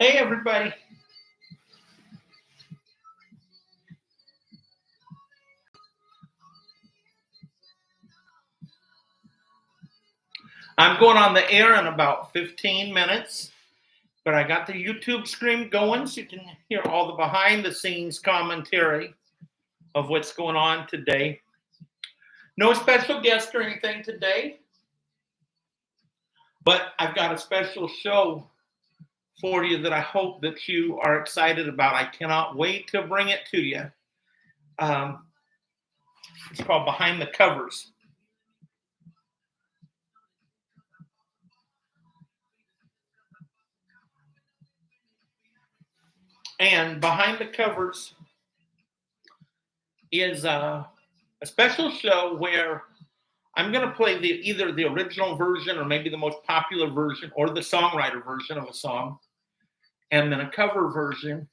Hey, everybody. I'm going on the air in about 15 minutes, but I got the YouTube screen going so you can hear all the behind the scenes commentary of what's going on today. No special guest or anything today, but I've got a special show for you that I hope that you are excited about. I cannot wait to bring it to you. It's called Behind the Covers. And Behind the Covers is a special show where I'm going to play either the original version or maybe the most popular version or the songwriter version of a song, and then a cover version.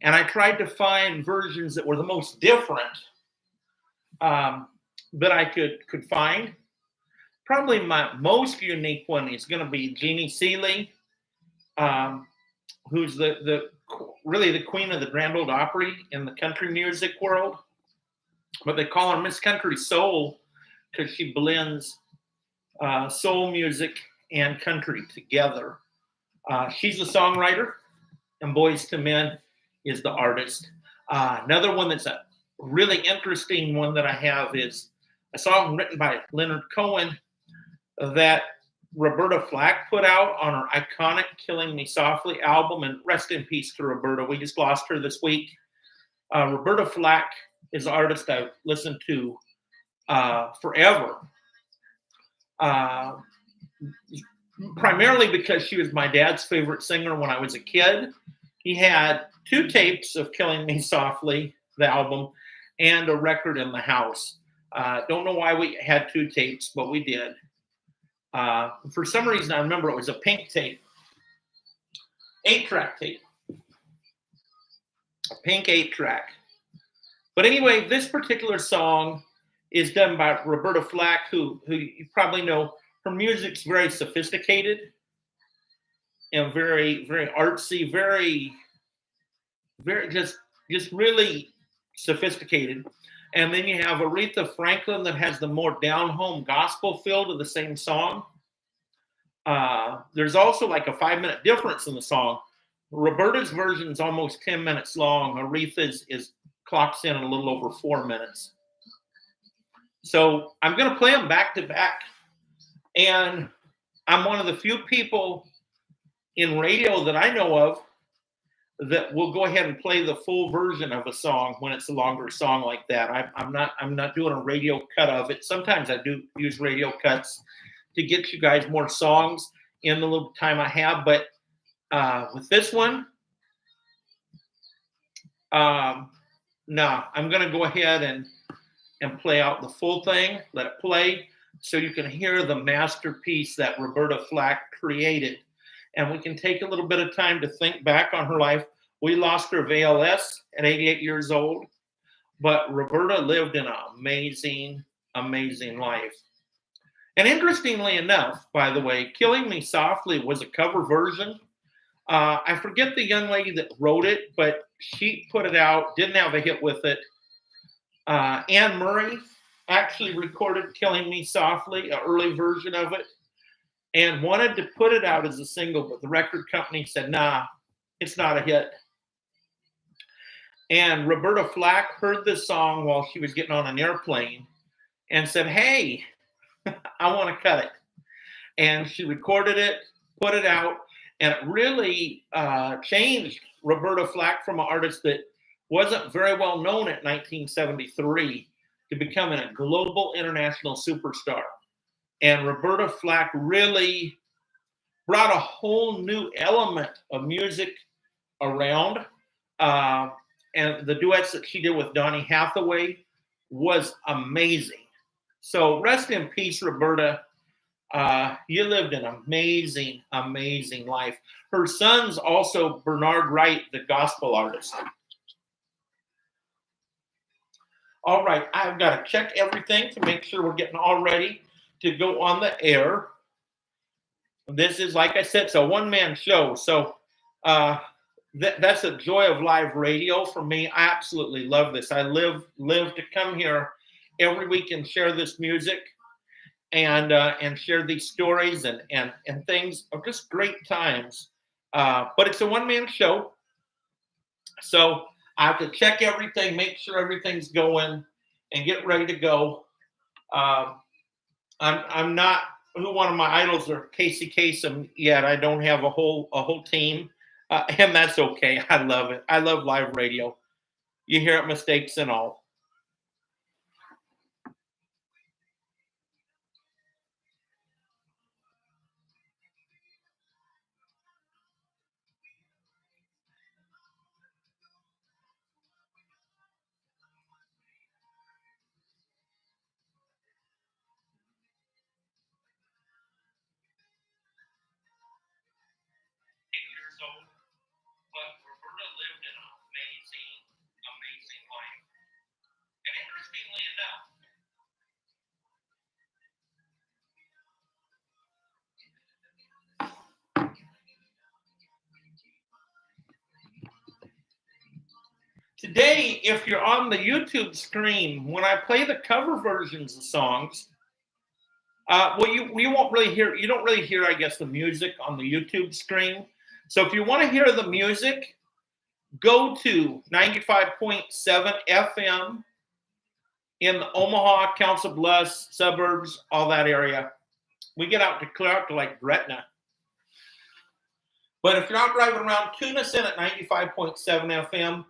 And I tried to find versions that were the most different that I could find. Probably my most unique one is going to be Jeannie Seeley, who's really the queen of the Grand Ole Opry in the country music world. But they call her Miss Country Soul because she blends soul music and country together. She's a songwriter, and Boys to Men is the artist. Another one that's a really interesting one that I have is a song written by Leonard Cohen that Roberta Flack put out on her iconic Killing Me Softly album, and rest in peace to Roberta. We just lost her this week. Roberta Flack is an artist I've listened to forever. Primarily because she was my dad's favorite singer when I was a kid. He had 2 tapes of Killing Me Softly, the album, and a record in the house. Don't know why we had 2 tapes, but we did. For some reason, I remember it was a pink tape, 8-track tape, a pink 8-track. But anyway, this particular song is done by Roberta Flack, who you probably know. Her music's very sophisticated and very, very artsy, very just really sophisticated. And then you have Aretha Franklin that has the more down-home gospel feel to the same song. There's also like a 5-minute difference in the song. Roberta's version is almost 10 minutes long. Aretha's is clocks in a little over 4 minutes. So I'm going to play them back to back. And I'm one of the few people in radio that I know of that will go ahead and play the full version of a song when it's a longer song like that. I'm not doing a radio cut of it. Sometimes I do use radio cuts to get you guys more songs in the little time I have. But with this one, no, I'm going to go ahead and play out the full thing, let it play, so you can hear the masterpiece that Roberta Flack created. And we can take a little bit of time to think back on her life. We lost her of ALS at 88 years old, but Roberta lived an amazing, amazing life. And interestingly enough, by the way, Killing Me Softly was a cover version. I forget the young lady that wrote it, but she put it out, didn't have a hit with it. Anne Murray actually recorded Killing Me Softly, an early version of it, and wanted to put it out as a single, but the record company said, nah, it's not a hit. And Roberta Flack heard this song while she was getting on an airplane and said, hey, I want to cut it. And she recorded it, put it out, and it really changed Roberta Flack from an artist that wasn't very well known at 1973 to becoming a global international superstar. And Roberta Flack really brought a whole new element of music around. And the duets that she did with Donny Hathaway was amazing. So rest in peace, Roberta. You lived an amazing, amazing life. Her son's also Bernard Wright, the gospel artist. All right, I've got to check everything to make sure we're getting all ready to go on the air. This is, like I said, it's a one-man show. So Uh, that's a joy of live radio for me. I absolutely love this. I live to come here every week and share this music and share these stories and things of just great times. But it's a one-man show, so I have to check everything, make sure everything's going, and get ready to go. Um, I'm not who one of my idols are Casey Kasem yet. I don't have a whole team, and that's okay. I love it. I love live radio. You hear it, mistakes and all. Years old, but Roberta lived an amazing life. And interestingly enough, today, if you're on the YouTube screen, when I play the cover versions of songs, well, you won't really hear, you don't really hear, I guess, the music on the YouTube screen. So if you want to hear the music, go to 95.7 FM in the Omaha, Council Bluffs, suburbs, all that area. We get out to clear out to like Gretna. But if you're not driving around, tune us in at 95.7 FM.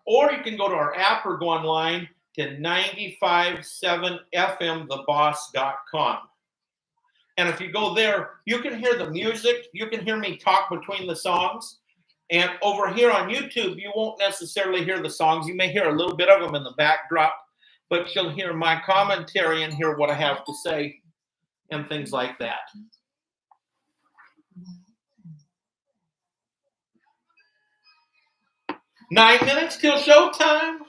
Or you can go to our app or go online to 957fmtheboss.com. And if you go there, you can hear the music. You can hear me talk between the songs. And over here on YouTube, you won't necessarily hear the songs. You may hear a little bit of them in the backdrop, but you'll hear my commentary and hear what I have to say and things like that. Nine minutes till showtime.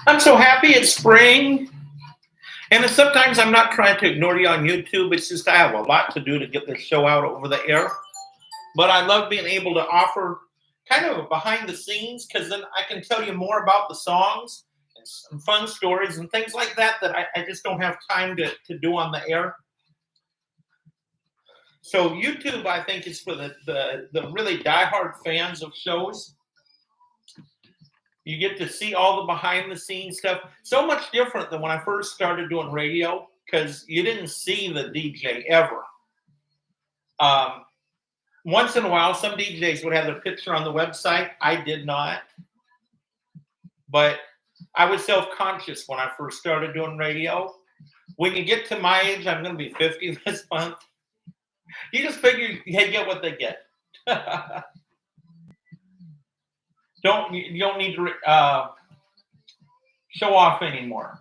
I'm so happy it's spring. And sometimes I'm not trying to ignore you on YouTube. It's just I have a lot to do to get this show out over the air. But I love being able to offer kind of a behind the scenes, because then I can tell you more about the songs and some fun stories and things like that I just don't have time to do on the air. So YouTube, I think, is for the really diehard fans of shows. You get to see all the behind the scenes stuff. So much different than when I first started doing radio, because you didn't see the DJ ever. Once in a while, some DJs would have their picture on the website. I did not. But I was self-conscious when I first started doing radio. When you get to my age, I'm going to be 50 this month. You just figure they get what they get. You don't need to show off anymore.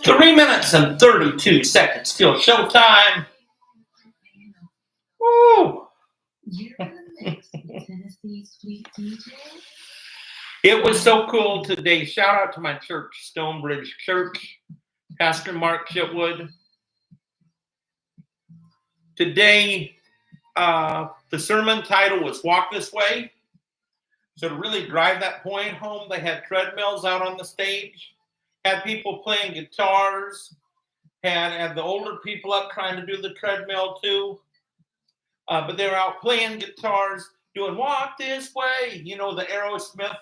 Three minutes and 32 seconds till showtime. Woo! It was so cool today. Shout out to my church, Stonebridge Church, Pastor Mark Chitwood. Today, the sermon title was Walk This Way. So to really drive that point home, they had treadmills out on the stage, had people playing guitars, had the older people up trying to do the treadmill too. But they were out playing guitars, doing Walk This Way, you know, the Aerosmith,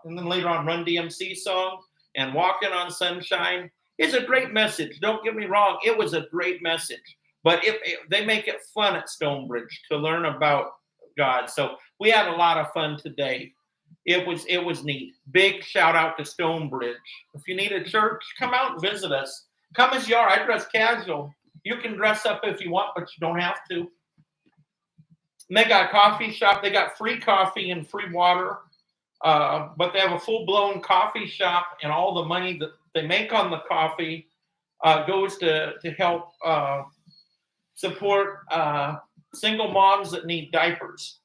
and then later on Run DMC song, and Walking on Sunshine. It's a great message. Don't get me wrong. It was a great message. But they make it fun at Stonebridge to learn about God. So we had a lot of fun today. It was neat. Big shout out to Stonebridge. If you need a church, come out and visit us. Come as you are. I dress casual. You can dress up if you want, but you don't have to. And they got a coffee shop. They got free coffee and free water. But they have a full-blown coffee shop, and all the money that they make on the coffee goes to help support single moms that need diapers.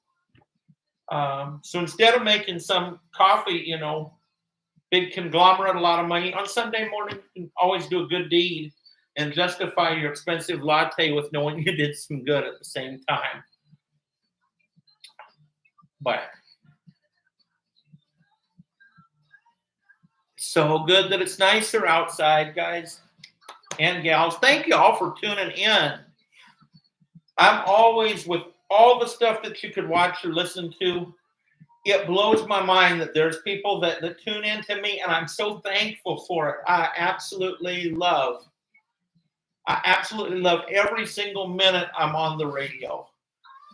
So instead of making some coffee, big conglomerate, a lot of money, on Sunday morning, you can always do a good deed and justify your expensive latte with knowing you did some good at the same time. But so good that it's nicer outside, guys and gals. Thank you all for tuning in. I'm always, with all the stuff that you could watch or listen to, it blows my mind that there's people that tune in to me, and I'm so thankful for it. I absolutely love every single minute I'm on the radio,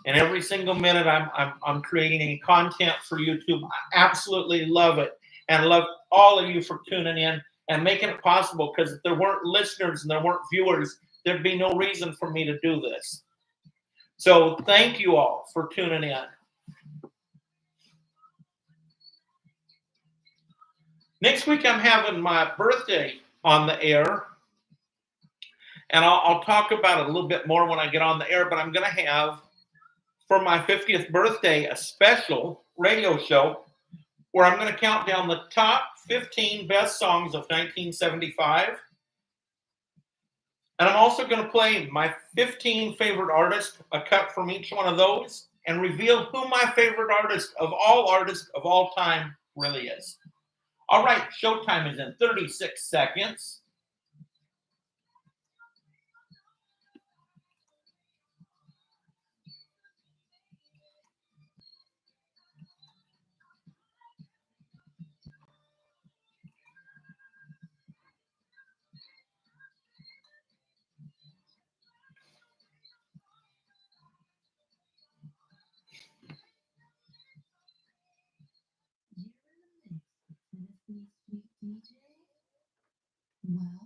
and every single minute I'm creating any content for YouTube. I absolutely love it, and love all of you for tuning in and making it possible, because if there weren't listeners and there weren't viewers, there'd be no reason for me to do this. So thank you all for tuning in. Next week, I'm having my birthday on the air, and I'll talk about it a little bit more when I get on the air, but I'm going to have, for my 50th birthday, a special radio show where I'm going to count down the top 15 best songs of 1975. And I'm also going to play my 15 favorite artists, a cut from each one of those, and reveal who my favorite artist of all time really is. All right, showtime is in 36 seconds. Well.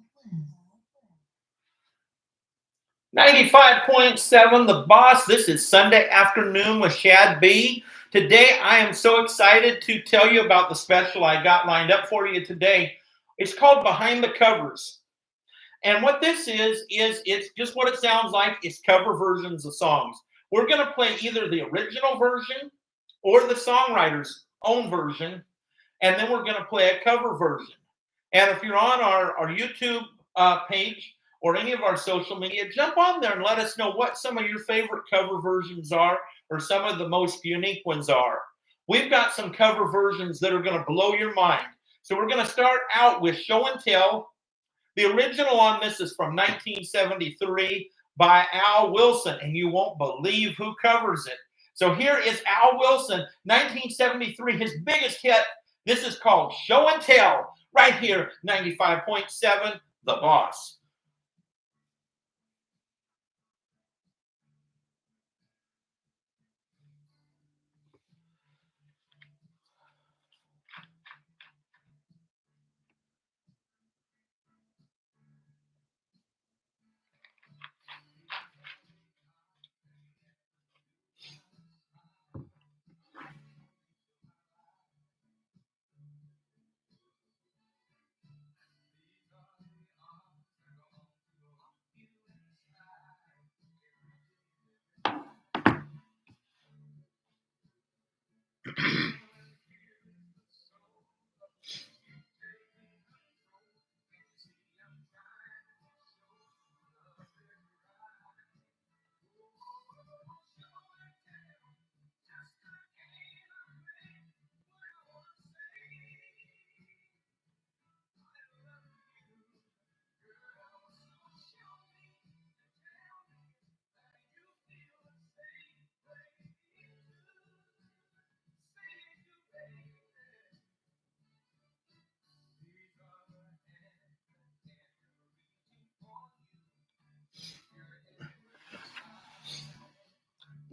95.7 The Boss. This is Sunday Afternoon with Shad B. Today, I am so excited to tell you about the special I got lined up for you today. It's called Behind the Covers. And what this is it's just what it sounds like. It's cover versions of songs. We're going to play either the original version or the songwriter's own version, and then we're going to play a cover version. And if you're on our YouTube page or any of our social media, jump on there and let us know what some of your favorite cover versions are, or some of the most unique ones are. We've got some cover versions that are going to blow your mind. So we're going to start out with Show and Tell. The original on this is from 1973 by Al Wilson, and you won't believe who covers it. So here is Al Wilson, 1973, his biggest hit. This is called Show and Tell, right here, 95.7 The Boss.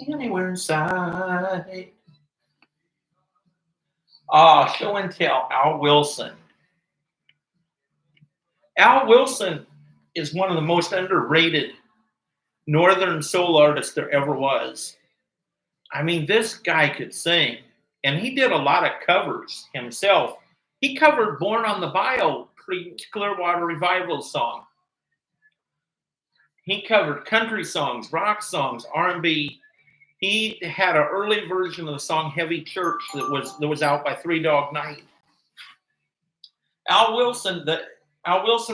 anywhere inside. Ah, show and tell, Al Wilson. Al Wilson is one of the most underrated Northern soul artists there ever was. I mean, this guy could sing, and he did a lot of covers himself. He covered Born on the Bayou, Clearwater Revival song. He covered country songs, rock songs, R&B. He had an early version of the song "Heavy Church" that was out by Three Dog Night. Al Wilson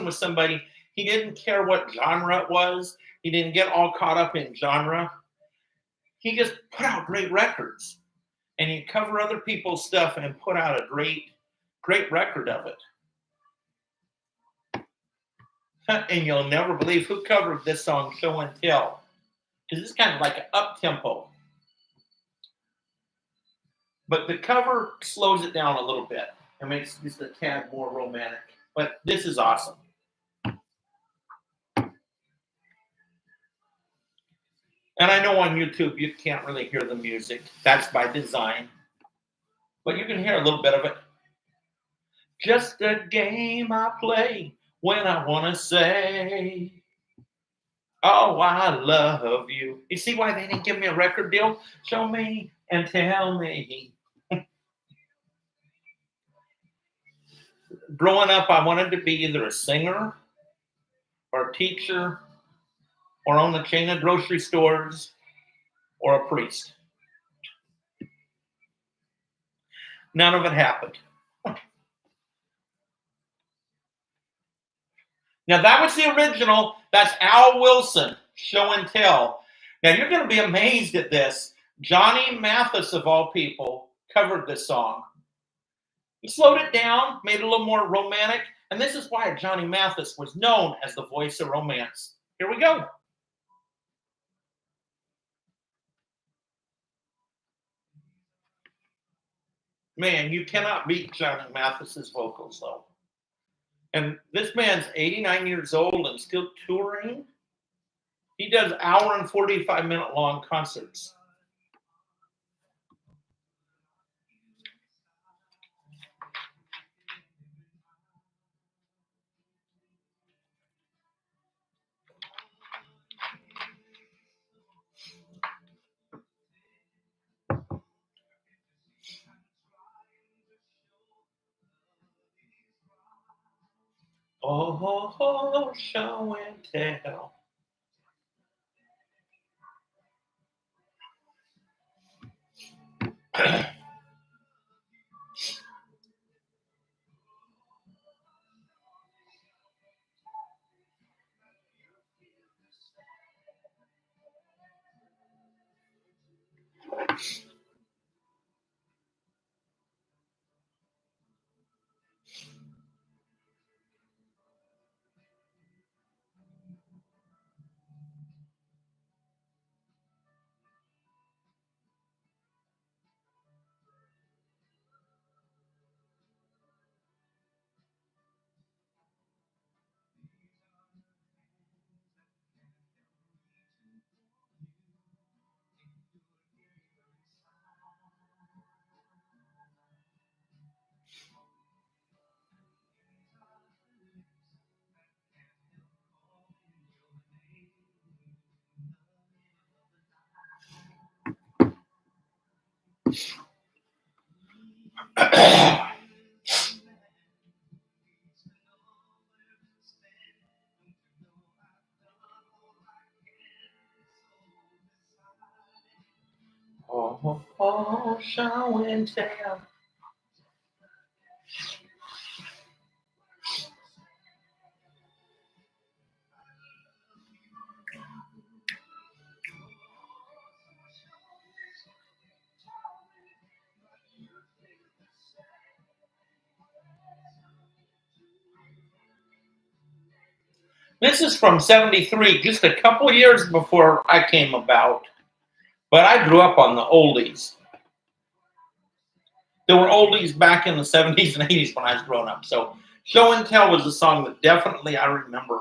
was somebody, he didn't care what genre it was. He didn't get all caught up in genre. He just put out great records, and he'd cover other people's stuff and put out a great record of it. And you'll never believe who covered this song, Show and Tell, because it's kind of like an up-tempo. But the cover slows it down a little bit and makes it just a tad more romantic. But this is awesome. And I know on YouTube you can't really hear the music. That's by design. But you can hear a little bit of it. Just a game I play when I want to say, oh, I love you. You see why they didn't give me a record deal? Show me and tell me. Growing up, I wanted to be either a singer or a teacher or own a chain of grocery stores or a priest. None of it happened. Now, that was the original. That's Al Wilson, Show and Tell. Now, you're going to be amazed at this. Johnny Mathis, of all people, covered this song. He slowed it down, made it a little more romantic, and this is why Johnny Mathis was known as the voice of romance. Here we go. Man, you cannot beat Johnny Mathis's vocals, though. And this man's 89 years old and still touring. He does hour and 45-minute long concerts. Oh, show and tell. Oh, show and tell. This is from 73, just a couple years before I came about. But I grew up on the oldies. There were oldies back in the 70s and 80s when I was growing up. So Show and Tell was a song that definitely I remember.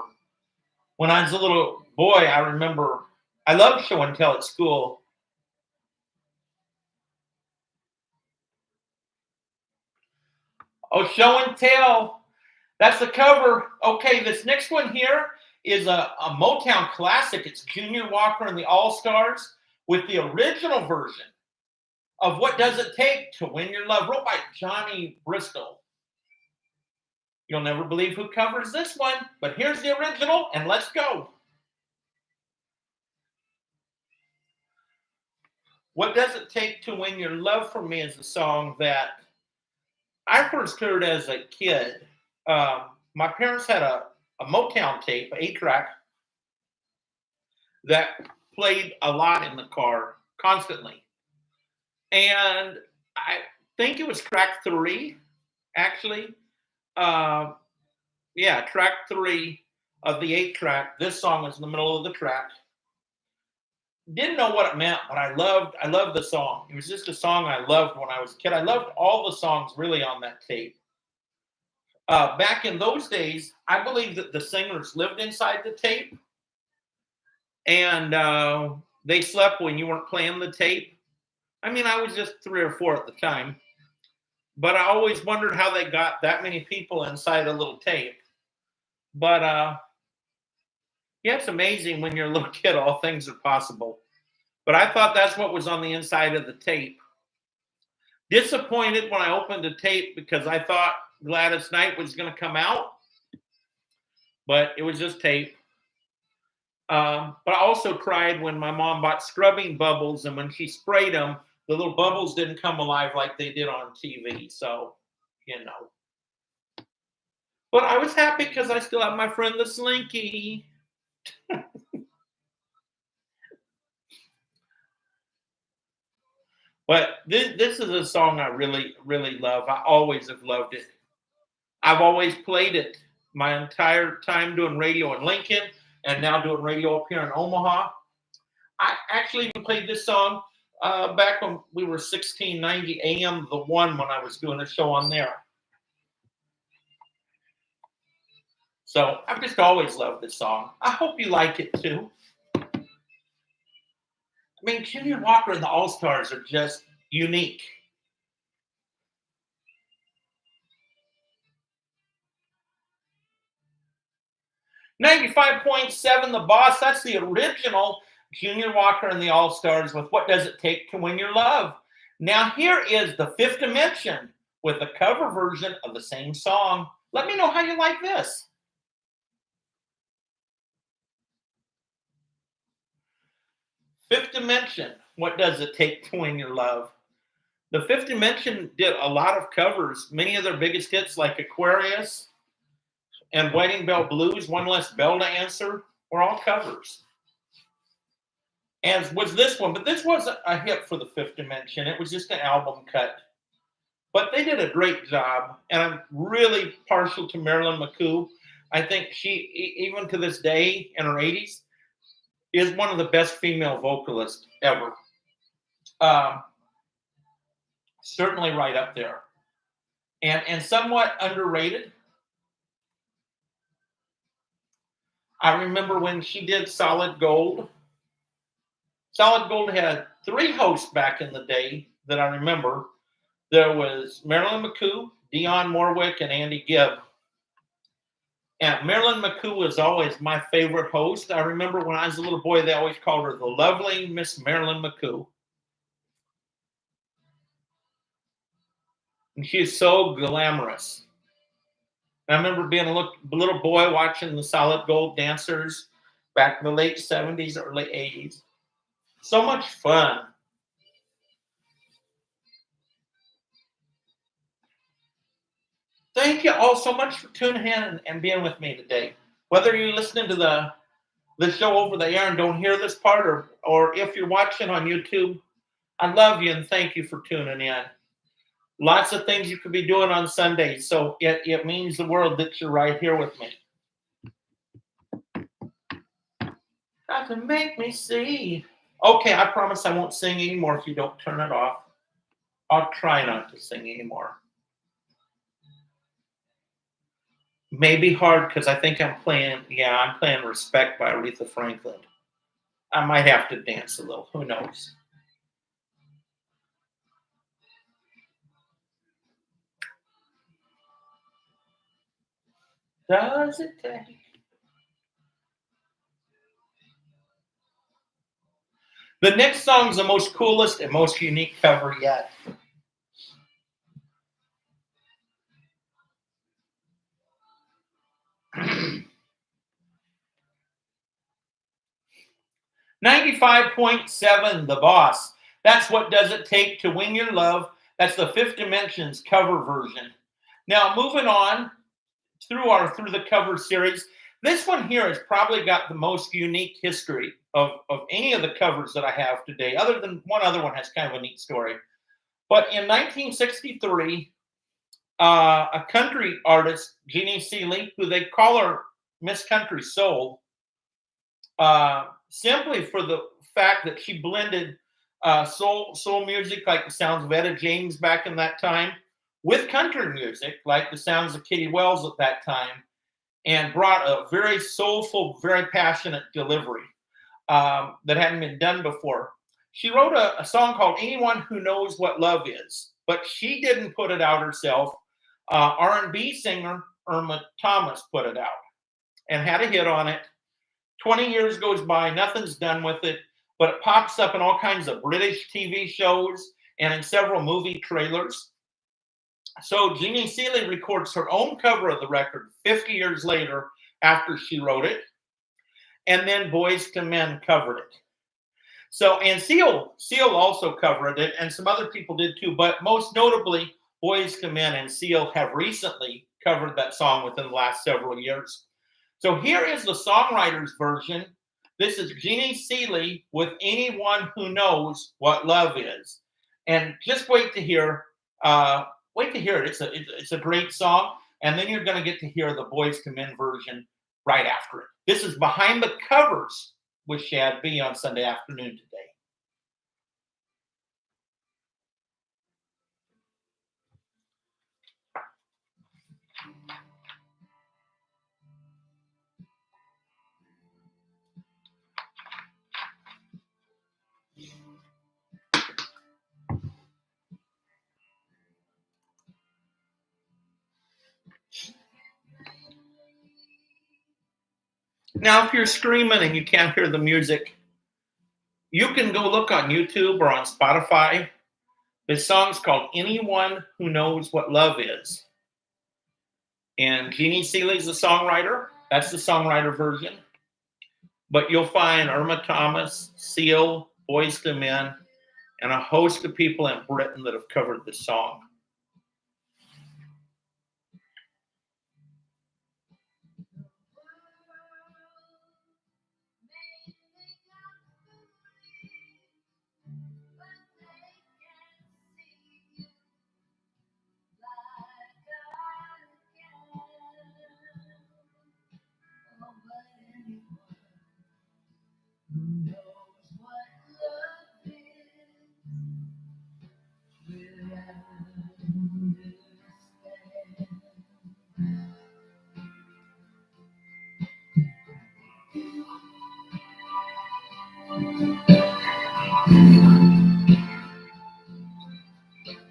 When I was a little boy, I remember I loved Show and Tell at school. Oh, Show and Tell. That's the cover. Okay, this next one here is a Motown classic. It's Junior Walker and the All-Stars with the original version of What Does It Take to Win Your Love, wrote by Johnny Bristol. You'll never believe who covers this one, but here's the original, and let's go. What Does It Take to Win Your Love for Me is a song that I first heard as a kid. My parents had a Motown tape, 8-track, that played a lot in the car constantly. And I think it was track 3, actually. Yeah, track 3 of the 8-track. This song is in the middle of the track. Didn't know what it meant, but I loved the song. It was just a song I loved when I was a kid. I loved all the songs really on that tape. Back in those days, I believe that the singers lived inside the tape, and they slept when you weren't playing the tape. I mean, I was just 3 or 4 at the time, but I always wondered how they got that many people inside a little tape. But yeah, it's amazing when you're a little kid, all things are possible. But I thought that's what was on the inside of the tape. Disappointed when I opened the tape because I thought Gladys Knight was going to come out, but it was just tape. But I also cried when my mom bought scrubbing bubbles, and when she sprayed them, the little bubbles didn't come alive like they did on TV. So, you know. But I was happy because I still have my friend the Slinky. But this is a song I really, really love. I always have loved it. I've always played it my entire time doing radio in Lincoln and now doing radio up here in Omaha. I actually even played this song back when we were 1690 AM, the one when I was doing a show on there. So I've just always loved this song. I hope you like it too. I mean, Junior Walker and the All-Stars are just unique. .7, The Boss. That's the original Junior Walker and the All-Stars with What Does It Take to Win Your Love. Now here is the Fifth Dimension with a cover version of the same song. Let me know how you like this. Fifth Dimension, What Does It Take to Win Your Love? The Fifth Dimension did a lot of covers. Many of their biggest hits, like Aquarius and Wedding Bell Blues, One Less Bell to Answer, were all covers. As was this one, but this wasn't a hit for the Fifth Dimension. It was just an album cut. But they did a great job, and I'm really partial to Marilyn McCoo. I think she, even to this day, in her 80s, is one of the best female vocalists ever. Certainly right up there. And somewhat underrated. I remember when she did Solid Gold. Solid Gold had 3 hosts back in the day that I remember. There was Marilyn McCoo, Dionne Warwick, and Andy Gibb. And Marilyn McCoo was always my favorite host. I remember when I was a little boy, they always called her the lovely Miss Marilyn McCoo. And she is so glamorous. I remember being a little boy watching the Solid Gold dancers back in the late 70s, early 80s. So much fun. Thank you all so much for tuning in and being with me today. Whether you're listening to the show over the air and don't hear this part, or if you're watching on YouTube, I love you and thank you for tuning in. Lots of things you could be doing on Sundays, so it means the world that you're right here with me. Got to make me see. Okay, I promise I won't sing anymore if you don't turn it off. I'll try not to sing anymore. Maybe hard because I think I'm playing Respect by Aretha Franklin. I might have to dance a little. Who knows? does it take? The next song is the most coolest and most unique cover yet. $95.7, The Boss. That's What Does It Take to Win Your Love. That's the Fifth Dimensions cover version. Now, moving on through the cover series, this one here has probably got the most unique history of any of the covers that I have today, other than one other one has kind of a neat story. But in 1963, a country artist, Jeannie Seeley, who they call her Miss Country Soul, simply for the fact that she blended soul music, like the sounds of Etta James back in that time, with country music, like the sounds of Kitty Wells at that time, and brought a very soulful, very passionate delivery that hadn't been done before. She wrote a song called Anyone Who Knows What Love Is, but she didn't put it out herself. R&B singer Irma Thomas put it out and had a hit on it. 20 years goes by, nothing's done with it, but it pops up in all kinds of British TV shows and in several movie trailers. So Jeannie Seeley records her own cover of the record 50 years later after she wrote it, and then Boyz II Men covered it. So, and Seal also covered it, and some other people did too, but most notably, Boyz II Men and Seal have recently covered that song within the last several years. So here is the songwriter's version. This is Jeannie Seeley with Anyone Who Knows What Love Is. And just wait to hear it. It's a great song. And then you're going to get to hear the Boyz II Men version right after it. This is Behind the Covers with Shad B on Sunday afternoon today. Now, if you're screaming and you can't hear the music, you can go look on YouTube or on Spotify. This song's called Anyone Who Knows What Love Is. And Jeannie Seeley's the songwriter. That's the songwriter version. But you'll find Irma Thomas, Seal, Boyz II Men, and a host of people in Britain that have covered this song.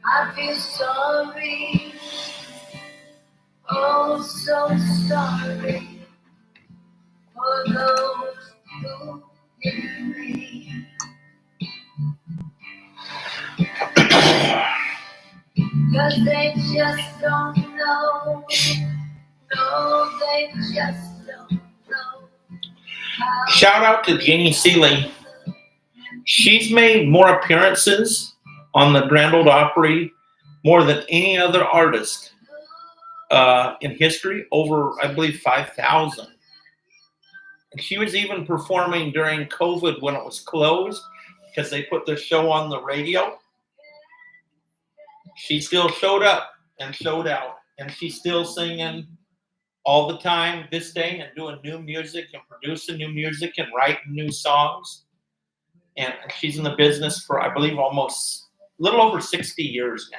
I feel sorry, oh so sorry for those who hear me. 'Cause they just don't know, no, they just don't know. Shout out to Jeannie Seeley. She's made more appearances on the Grand Ole Opry more than any other artist in history, over, I believe, 5,000. And she was even performing during COVID when it was closed because they put the show on the radio. She still showed up and showed out, and she's still singing all the time this day and doing new music and producing new music and writing new songs. And she's in the business for, I believe, almost a little over 60 years now.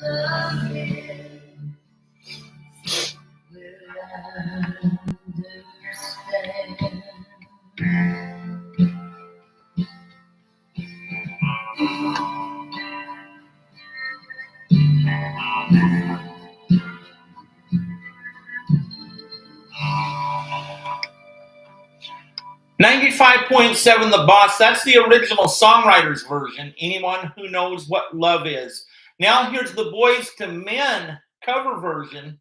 love is, will understand. 95.7 The Boss. That's the original songwriter's version. Anyone who knows what love is. Now here's the Boys to Men cover version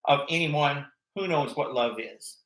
of Anyone Who Knows What Love Is.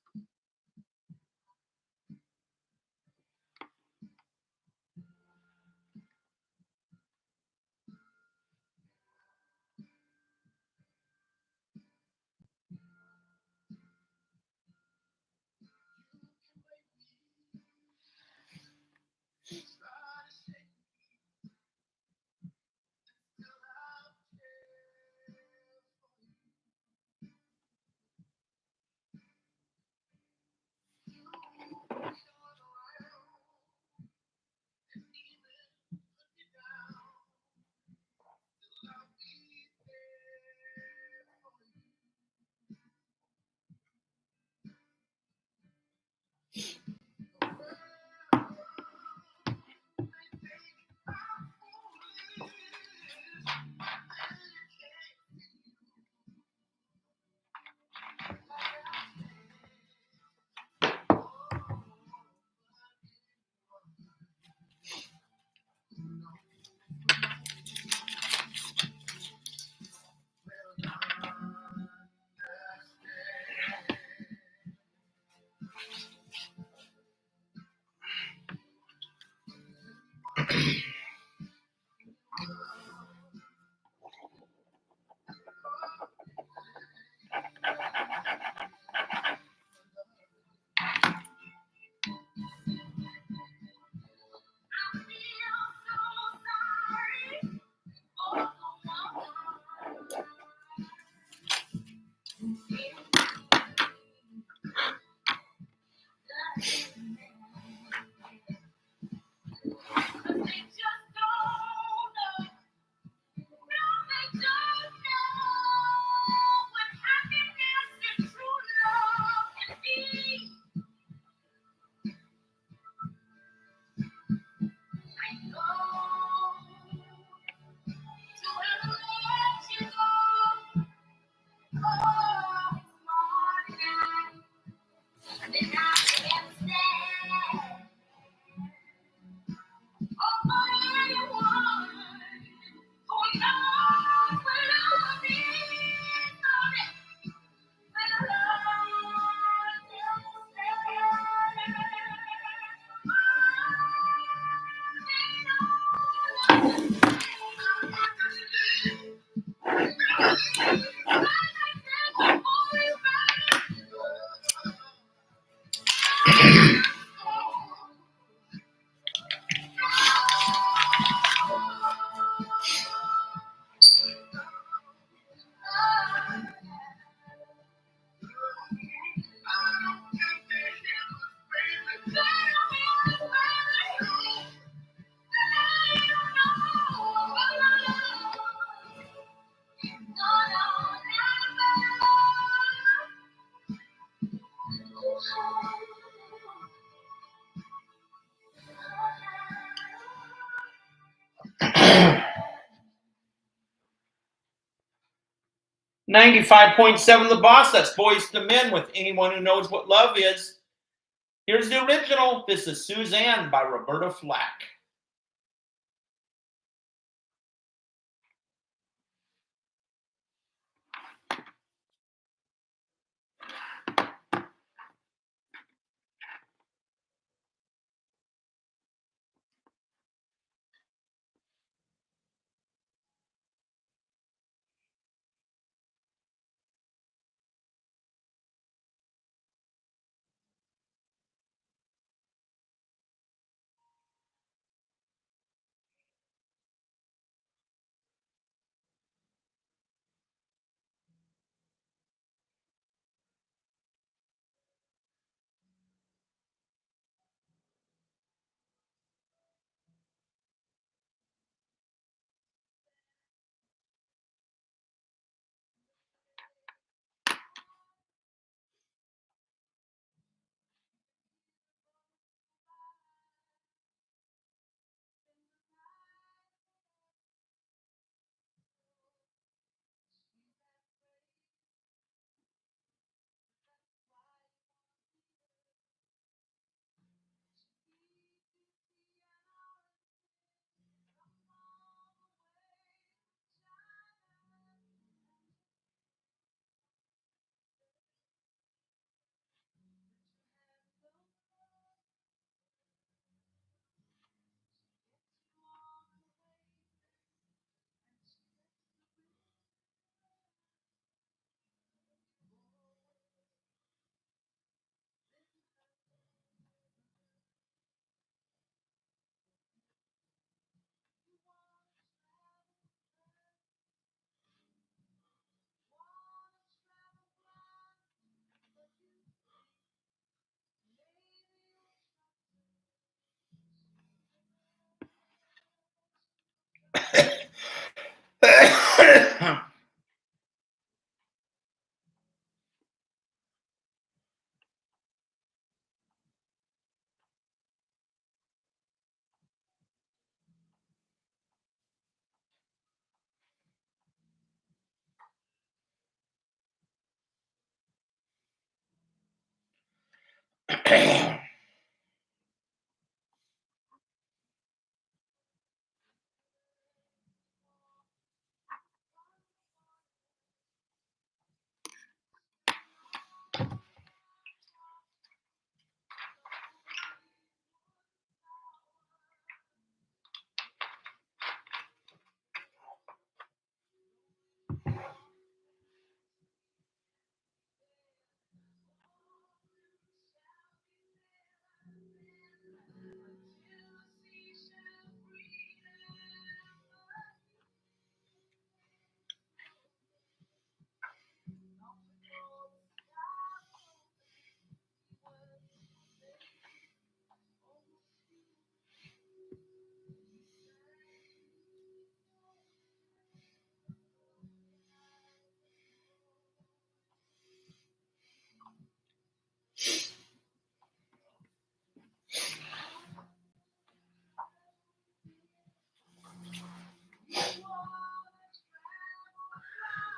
.7 The Boss. That's Boys to Men with Anyone Who Knows What Love Is. Here's the original. This is Suzanne by Roberta Flack.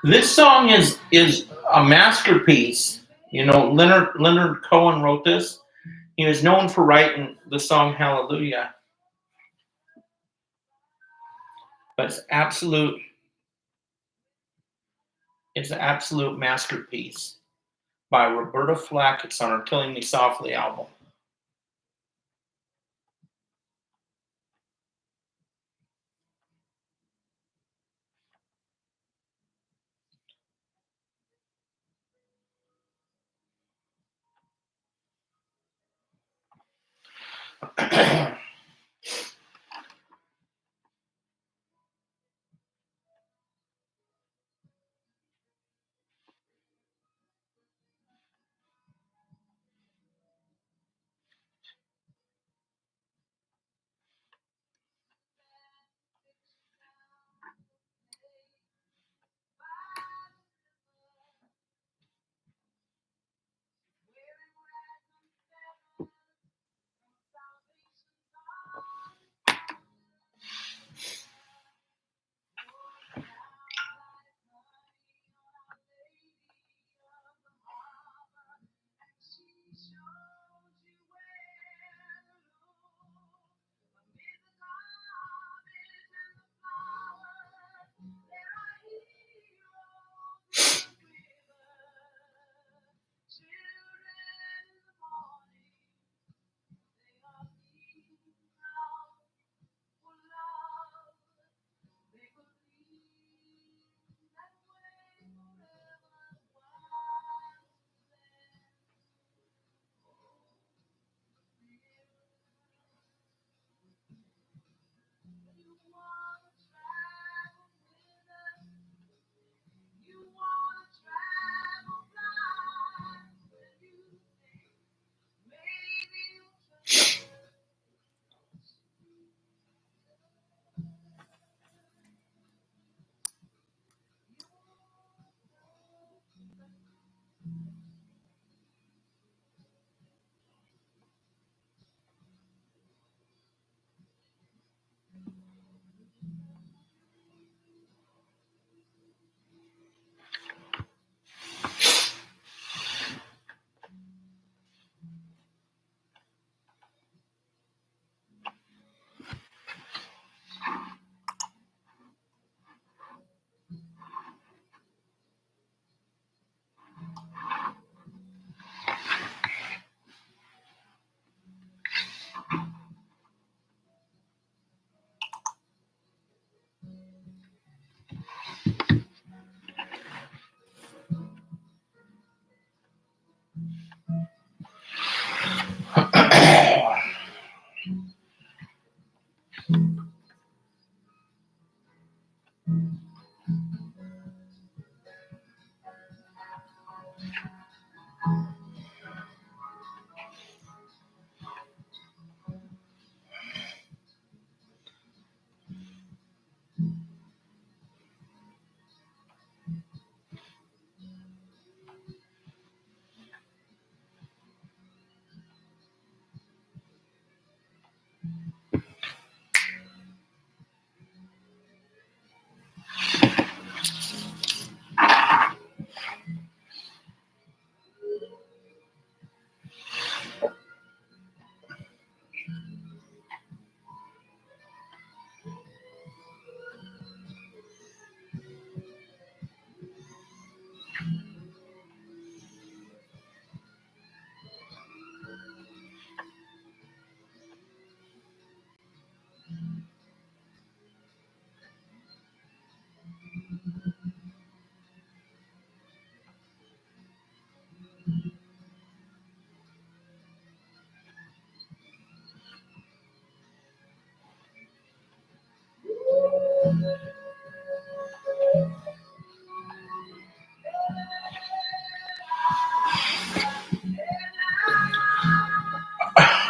This song is a masterpiece. You know, Leonard Cohen wrote this. He was known for writing the song Hallelujah. But it's an absolute masterpiece by Roberta Flack. It's on her Killing Me Softly album.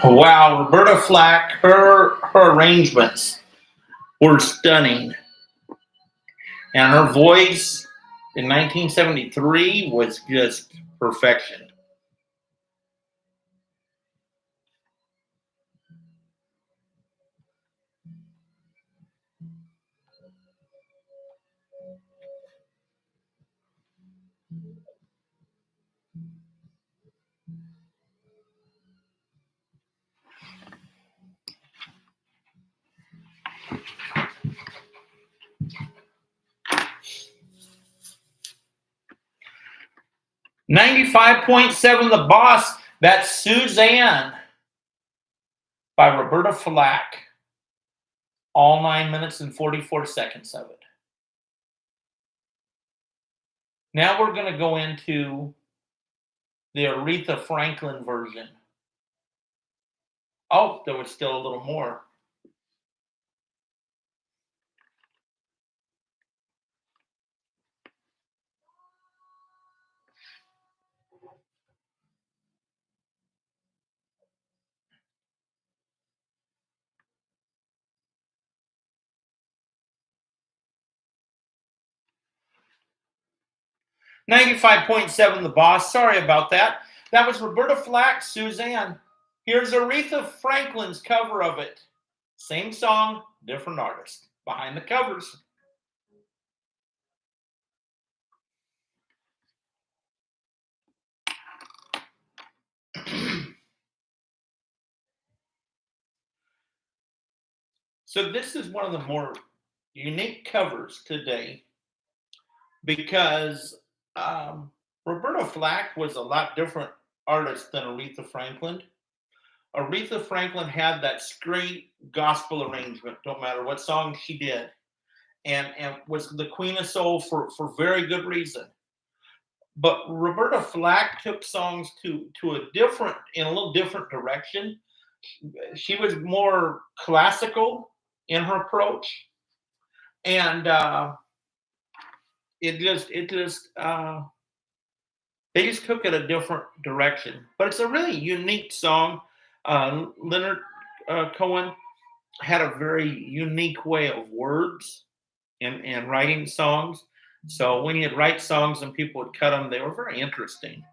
Wow, Roberta Flack, her arrangements were stunning. And her voice in 1973 was just perfection. "95.7 The Boss," that's Suzanne by Roberta Flack. All 9 minutes and 44 seconds of it. Now we're going to go into the Aretha Franklin version. Oh, there was still a little more. "95.7 The Boss." Sorry about that. That was Roberta Flack, Suzanne. Here's Aretha Franklin's cover of it. Same song, different artist. Behind the covers. So this is one of the more unique covers today because Roberta Flack was a lot different artist than Aretha Franklin. Aretha Franklin had that straight gospel arrangement, don't matter what song she did, and was the queen of soul for very good reason. But Roberta Flack took songs to a little different direction. She was more classical in her approach, and it just they just took it a different direction. But it's a really unique song. Leonard Cohen had a very unique way of words and writing songs. So when he'd write songs and people would cut them, they were very interesting.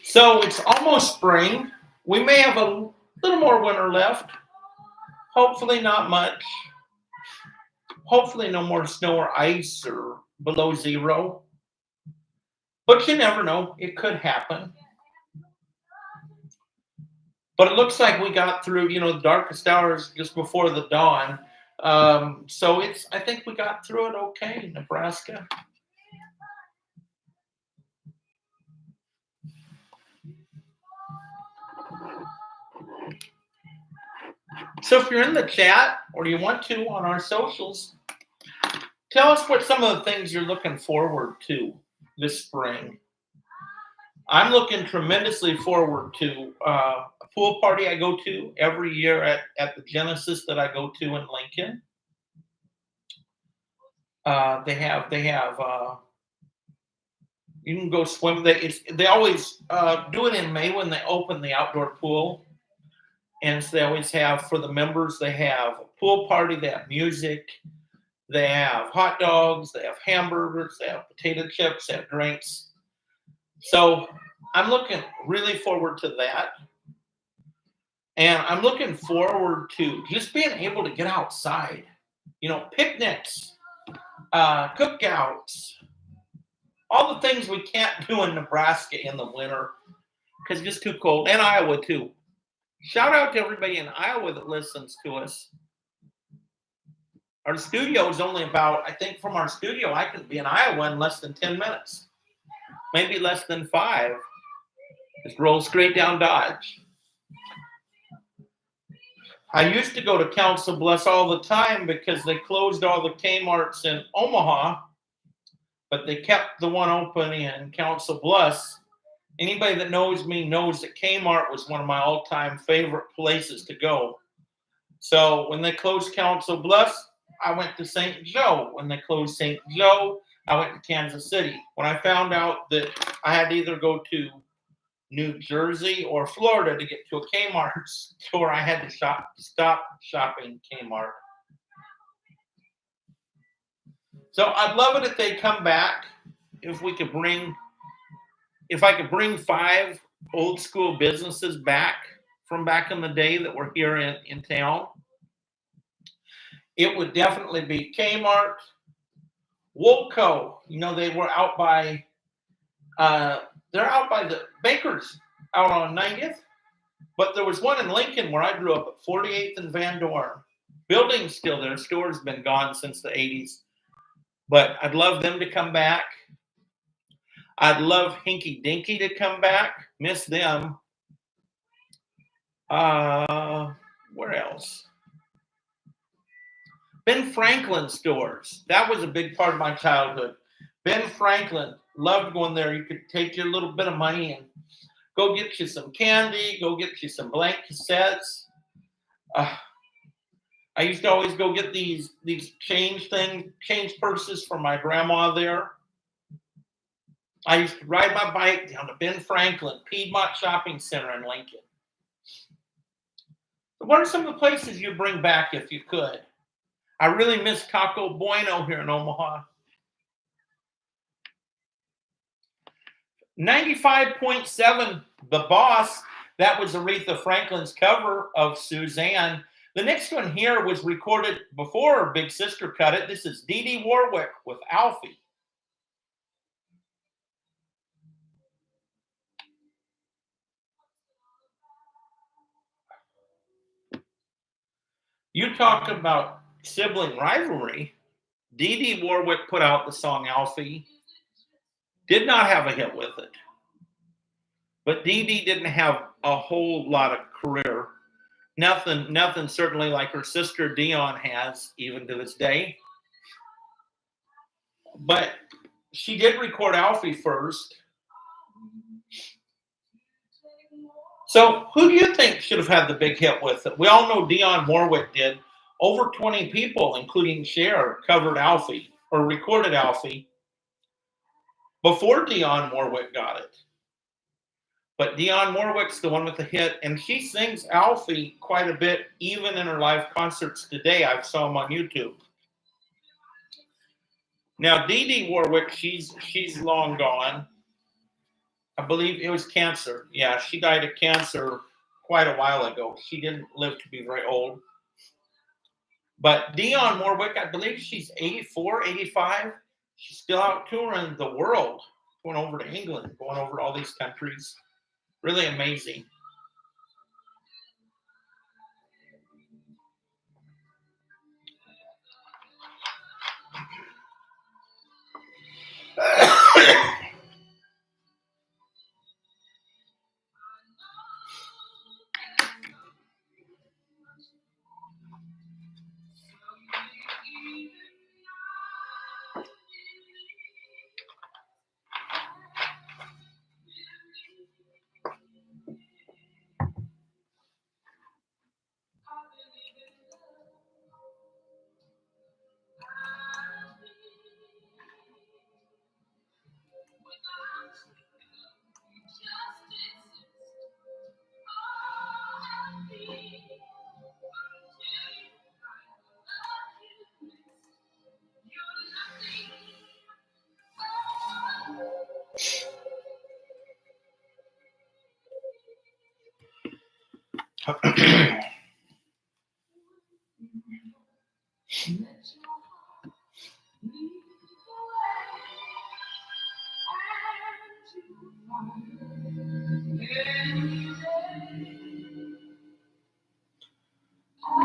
So it's almost spring. We may have a little more winter left. Hopefully not much. Hopefully no more snow or ice or below zero. But you never know. It could happen. But it looks like we got through, the darkest hours just before the dawn. So I think we got through it okay, Nebraska. So if you're in the chat or you want to on our socials, tell us what some of the things you're looking forward to this spring. I'm looking tremendously forward to a pool party I go to every year at the Genesis that I go to in Lincoln. They have. You can go swim. They always do it in May when they open the outdoor pool, and so they always have for the members. They have a pool party. They have music. They have hot dogs. They have hamburgers. They have potato chips. They have drinks. So I'm looking really forward to that. And I'm looking forward to just being able to get outside, picnics, cookouts, all the things we can't do in Nebraska in the winter because it's just too cold. And Iowa, too. Shout out to everybody in Iowa that listens to us. Our studio is only I think from our studio, I can be in Iowa in less than 10 minutes. Maybe less than 5. Just roll straight down Dodge. I used to go to Council Bluffs all the time because they closed all the Kmarts in Omaha, but they kept the one open in Council Bluffs. Anybody that knows me knows that Kmart was one of my all-time favorite places to go. So when they closed Council Bluffs, I went to St. Joe. When they closed St. Joe, I went to Kansas City. When I found out that I had to either go to New Jersey or Florida to get to a Kmart store, I had to stop shopping Kmart. So I'd love it if they come back. If I could bring 5 old school businesses back from back in the day that were here in town, it would definitely be Kmart, Woolco. They were out by they're out by the Bakers out on 90th. But there was one in Lincoln where I grew up at 48th and Van Dorn. Building's still there. Store's been gone since the 80s. But I'd love them to come back. I'd love Hinky Dinky to come back. Miss them. Where else? Ben Franklin stores. That was a big part of my childhood. Ben Franklin. Loved going there. You could take your little bit of money and go get you some candy. Go get you some blank cassettes. I used to always go get these change purses for my grandma there. I used to ride my bike down to Ben Franklin, Piedmont Shopping Center in Lincoln. So what are some of the places you bring back if you could? I really miss Taco Bueno here in Omaha. 95.7, The Boss. That was Aretha Franklin's cover of Suzanne. The next one here was recorded before her big sister cut it. This is Dee Dee Warwick with Alfie. You talk about sibling rivalry. Dee Dee Warwick put out the song Alfie. Did not have a hit with it. But Dee Dee didn't have a whole lot of career. Nothing certainly like her sister Dion has, even to this day. But she did record Alfie first. So who do you think should have had the big hit with it? We all know Dionne Warwick did. Over 20 people, including Cher, covered Alfie or recorded Alfie before Dionne Warwick got it. But Dionne Warwick's the one with the hit, and she sings Alfie quite a bit, even in her live concerts today. I saw them on YouTube. Now, Dee Dee Warwick, she's long gone. I believe it was cancer. Yeah, she died of cancer quite a while ago. She didn't live to be very old. But Dionne Warwick, I believe she's 84, 85. She's still out touring the world, going over to England, going over to all these countries. Really amazing.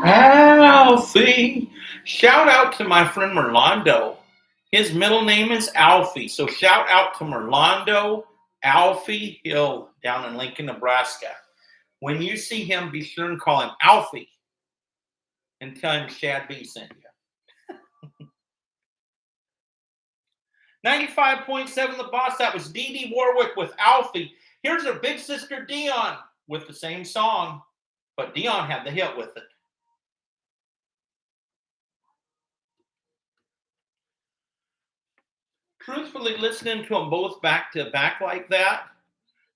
Alfie. Shout out to my friend Merlando. His middle name is Alfie. So shout out to Merlando Alfie Hill down in Lincoln, Nebraska. When you see him, be sure and call him Alfie and tell him Shad B sent you. 95.7 The Boss. That was Dee Dee Warwick with Alfie. Here's her big sister Dionne with the same song, but Dionne had the hit with it. truthfully, listening to them both back to back like that,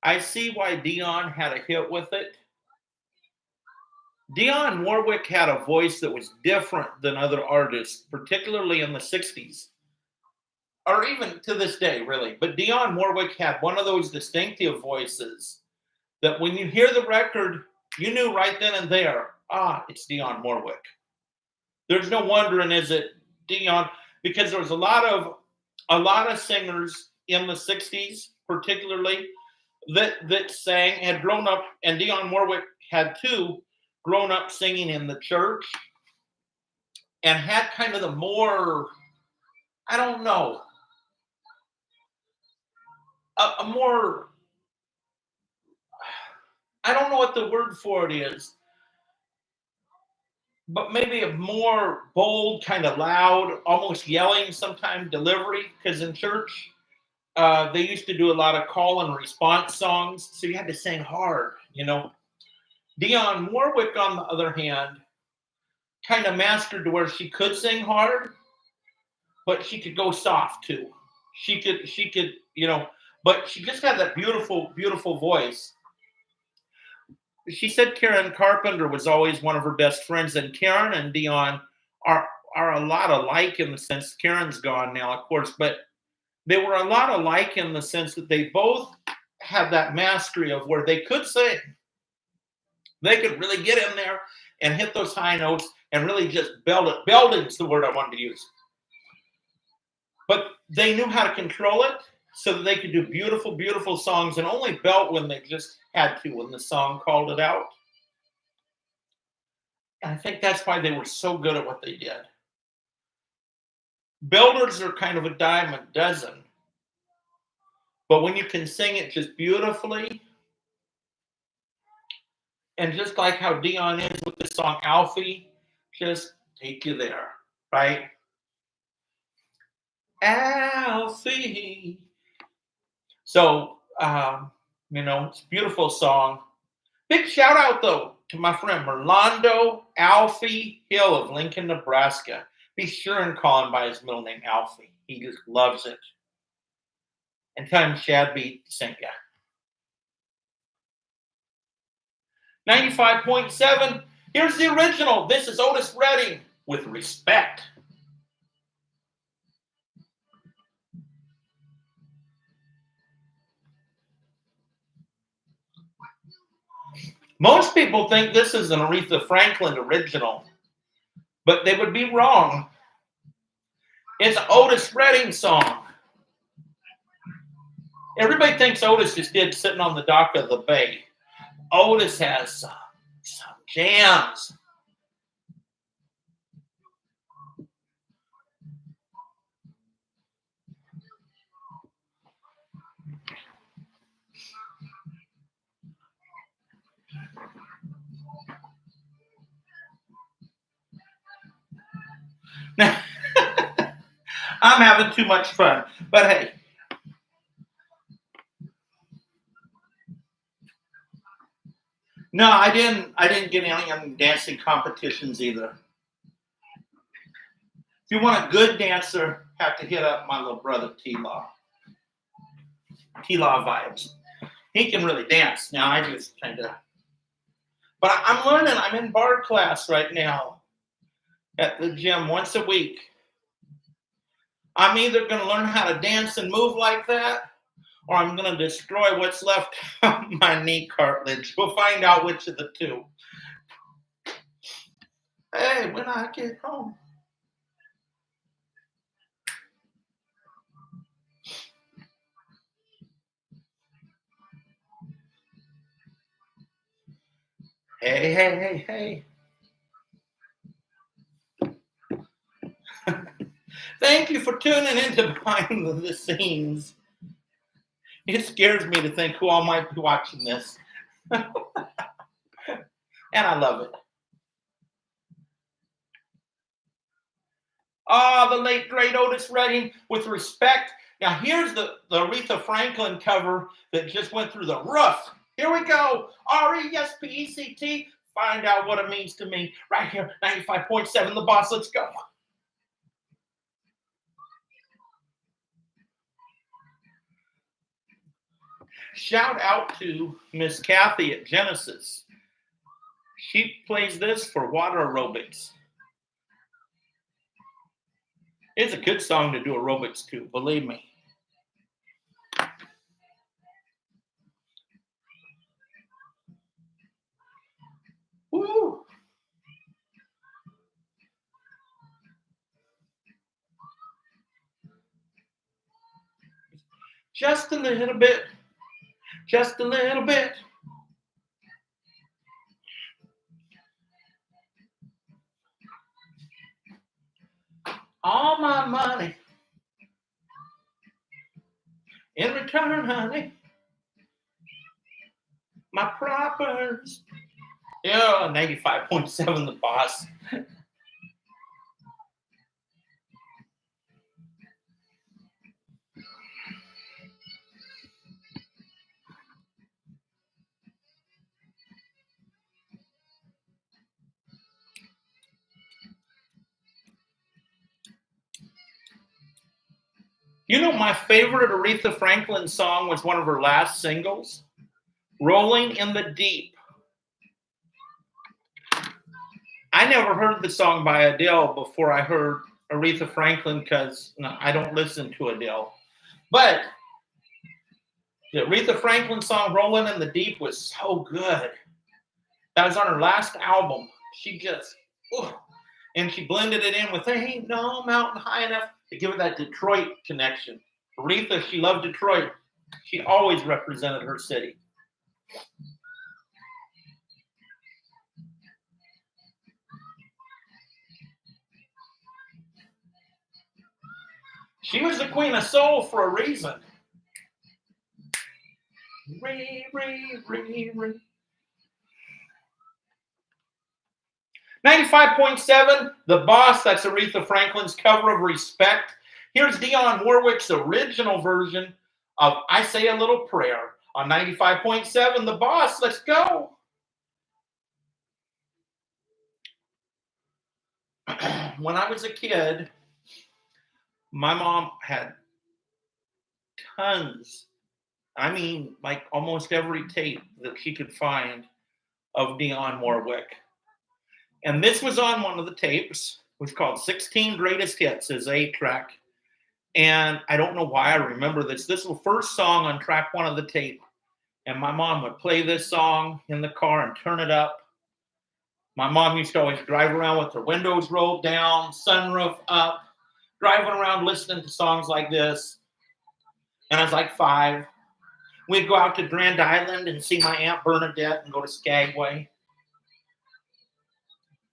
I see why Dionne had a hit with it. Dionne Warwick had a voice that was different than other artists, particularly in the 60s, or even to this day, really. But Dionne Warwick had one of those distinctive voices that when you hear the record, you knew right then and there, it's Dionne Warwick. There's no wondering, is it Dionne? Because there was a lot of singers in the 60s, particularly, that sang, had grown up, and Dionne Warwick had too, grown up singing in the church and had kind of the more, I don't know, a more, I don't know what the word for it is, but maybe a more bold, kind of loud, almost yelling sometimes delivery, because in church, they used to do a lot of call and response songs, so you had to sing hard, you know. Dionne Warwick, on the other hand, kind of mastered to where she could sing hard, but she could go soft too. She could, you know, but she just had that beautiful, beautiful voice. She said Karen Carpenter was always one of her best friends, and Karen and Dionne are a lot alike in the sense Karen's gone now, of course, but they were a lot alike in the sense that they both had that mastery of where they could sing. They could really get in there and hit those high notes and really just belt it. Belting's the word I wanted to use. But they knew how to control it so that they could do beautiful, beautiful songs and only belt when they just had to, when the song called it out. And I think that's why they were so good at what they did. Builders are kind of a dime a dozen. But when you can sing it just beautifully, and just like how Dionne is with the song Alfie, just take you there, right? Alfie. So, you know, it's a beautiful song. Big shout out, though, to my friend Merlando Alfie Hill of Lincoln, Nebraska. Be sure and call him by his middle name, Alfie. He just loves it. And tell him Shad beat sing ya. 95.7. Here's the original. This is Otis Redding with Respect. Most people think this is an Aretha Franklin original, but they would be wrong. It's an Otis Redding song. Everybody thinks Otis just did Sitting on the Dock of the Bay. Otis has some jams. I'm having too much fun, but hey. No, I didn't get any dancing competitions either. If you want a good dancer, have to hit up my little brother T-Law. T-Law vibes. He can really dance. Now I just kind of, but I'm learning. I'm in bar class right now at the gym once a week. I'm either going to learn how to dance and move like that, or I'm going to destroy what's left of my knee cartilage. We'll find out which of the two. Hey, when I get home. Hey, hey, hey, hey. Thank you for tuning into Behind the Scenes. It scares me to think who all might be watching this. And I love it. The late, great Otis Redding with Respect. Now, here's the Aretha Franklin cover that just went through the roof. Here we go. R-E-S-P-E-C-T. Find out what it means to me right here. 95.7 The Boss. Let's go. Shout out to Miss Kathy at Genesis. She plays this for water aerobics. It's a good song to do aerobics to, believe me. Woo! Just a little bit. Just a little bit. All my money in return, honey. My properties. Yeah, 95.7 The Boss. You know, my favorite Aretha Franklin song was one of her last singles, Rolling in the Deep. I never heard the song by Adele before I heard Aretha Franklin because I don't listen to Adele. But the Aretha Franklin song, Rolling in the Deep, was so good. That was on her last album. She just, and she blended it in with There Ain't No Mountain High Enough to give it that Detroit connection. Aretha, she loved Detroit. She always represented her city. She was the queen of soul for a reason. Re. 95.7, The Boss, that's Aretha Franklin's cover of Respect. Here's Dionne Warwick's original version of I Say a Little Prayer on 95.7, The Boss. Let's go. When I was a kid, my mom had tons, I mean, like almost every tape that she could find of Dionne Warwick. And this was on one of the tapes, which was called 16 Greatest Hits, is 8-track. And I don't know why I remember this. This was the first song on track 1 of the tape. And my mom would play this song in the car and turn it up. My mom used to always drive around with her windows rolled down, sunroof up, driving around listening to songs like this. And I was like 5. We'd go out to Grand Island and see my Aunt Bernadette and go to Skagway.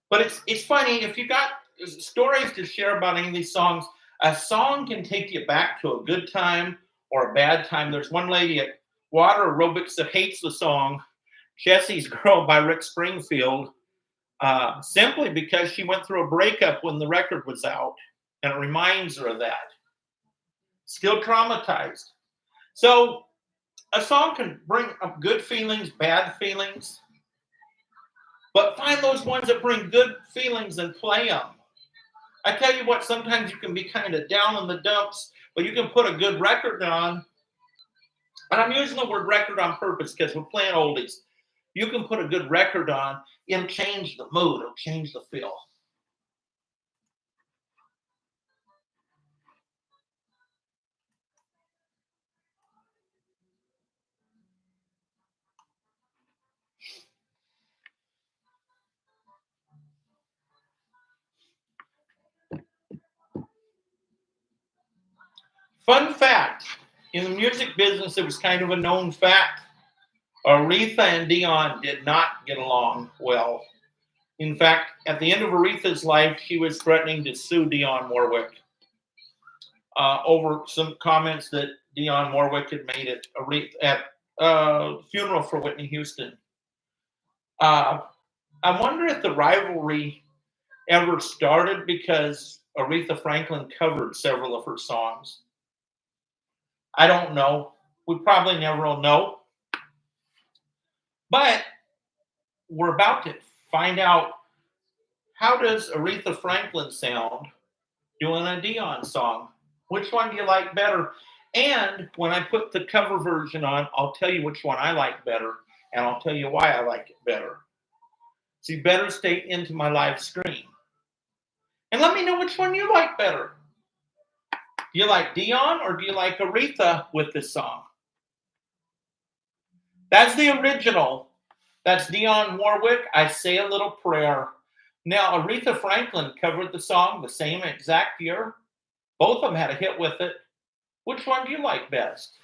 But it's funny, if you got stories to share about any of these songs, a song can take you back to a good time or a bad time. There's one lady at Water Aerobics that hates the song Jesse's Girl by Rick Springfield, simply because she went through a breakup when the record was out, and it reminds her of that. Still traumatized. So a song can bring up good feelings, bad feelings, but find those ones that bring good feelings and play them. I tell you what, sometimes you can be kind of down in the dumps, but you can put a good record on. And I'm using the word record on purpose because we're playing oldies. You can put a good record on, it'll change the mood, it'll change the feel. Fun fact, in the music business, it was kind of a known fact. Aretha and Dionne did not get along well. In fact, at the end of Aretha's life, she was threatening to sue Dionne Warwick over some comments that Dionne Warwick had made at funeral for Whitney Houston. I wonder if the rivalry ever started because Aretha Franklin covered several of her songs. I don't know. We probably never will know. But we're about to find out, how does Aretha Franklin sound doing a Dionne song? Which one do you like better? And when I put the cover version on, I'll tell you which one I like better, and I'll tell you why I like it better. So you better stay into my live stream. And let me know which one you like better. Do you like Dion or do you like Aretha with this song? That's the original. That's Dionne Warwick, I Say a Little Prayer. Now, Aretha Franklin covered the song the same exact year. Both of them had a hit with it. Which one do you like best?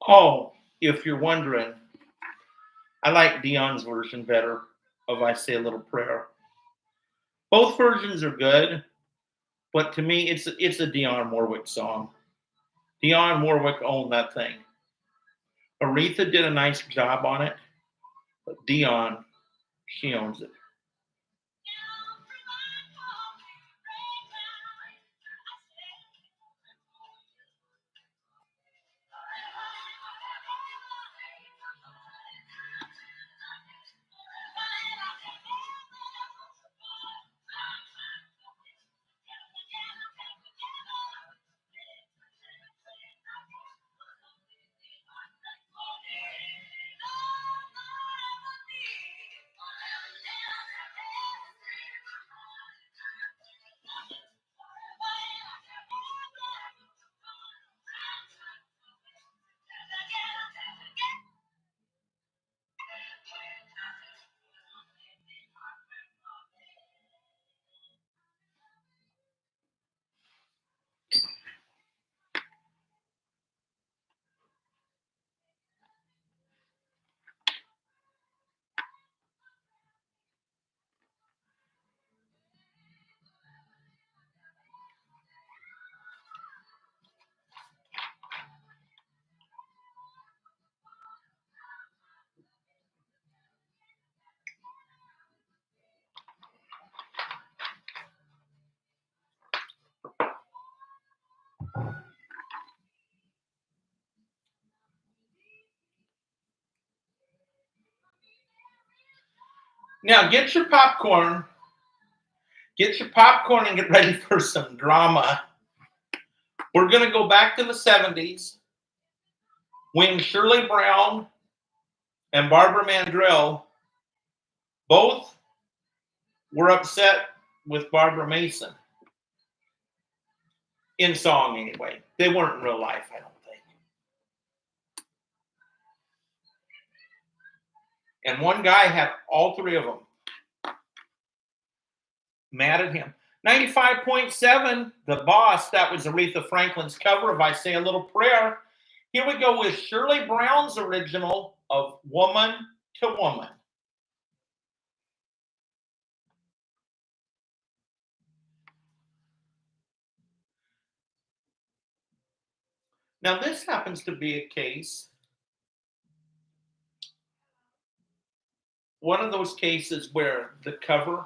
Oh, if you're wondering, I like Dion's version better of I Say a Little Prayer. Both versions are good, but to me, it's a Dionne Warwick song. Dionne Warwick owned that thing. Aretha did a nice job on it, but Dionne, she owns it. Now get your popcorn and get ready for some drama. We're going to go back to the 70s when Shirley Brown and Barbara Mandrell both were upset with Barbara Mason. In song, anyway. They weren't in real life, I don't think. And one guy had all three of them mad at him. 95.7, The Boss, that was Aretha Franklin's cover of I Say a Little Prayer. Here we go with Shirley Brown's original of Woman to Woman. Now, this happens to be a case, one of those cases where the cover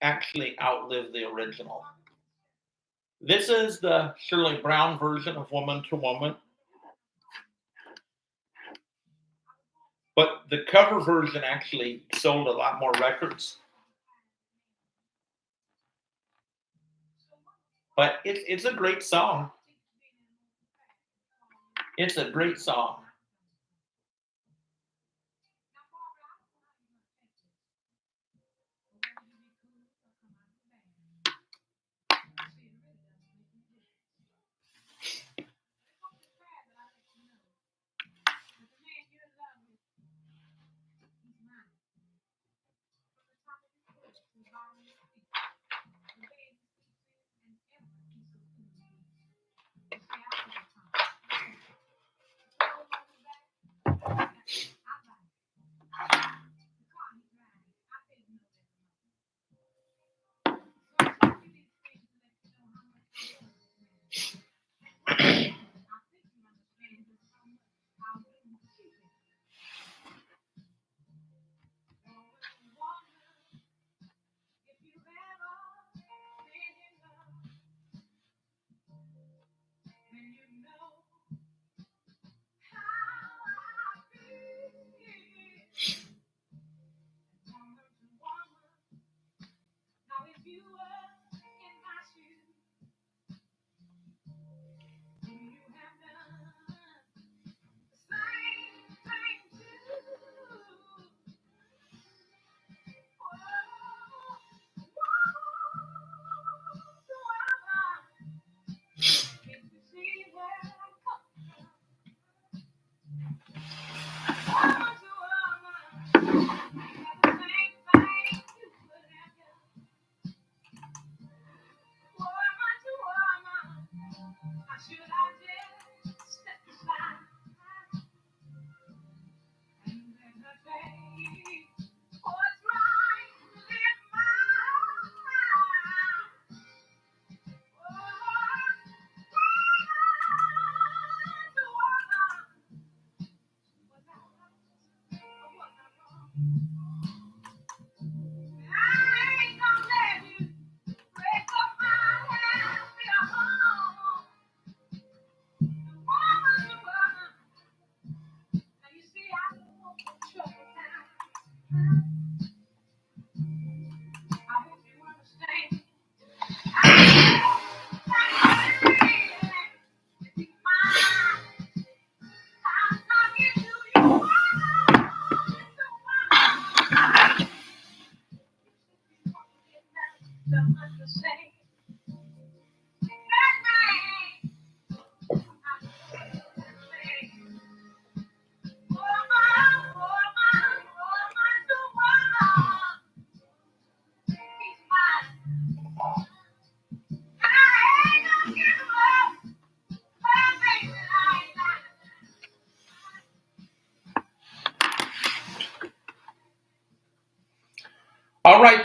actually outlived the original. This is the Shirley Brown version of Woman to Woman. But the cover version actually sold a lot more records. But it's a great song. It's a great song.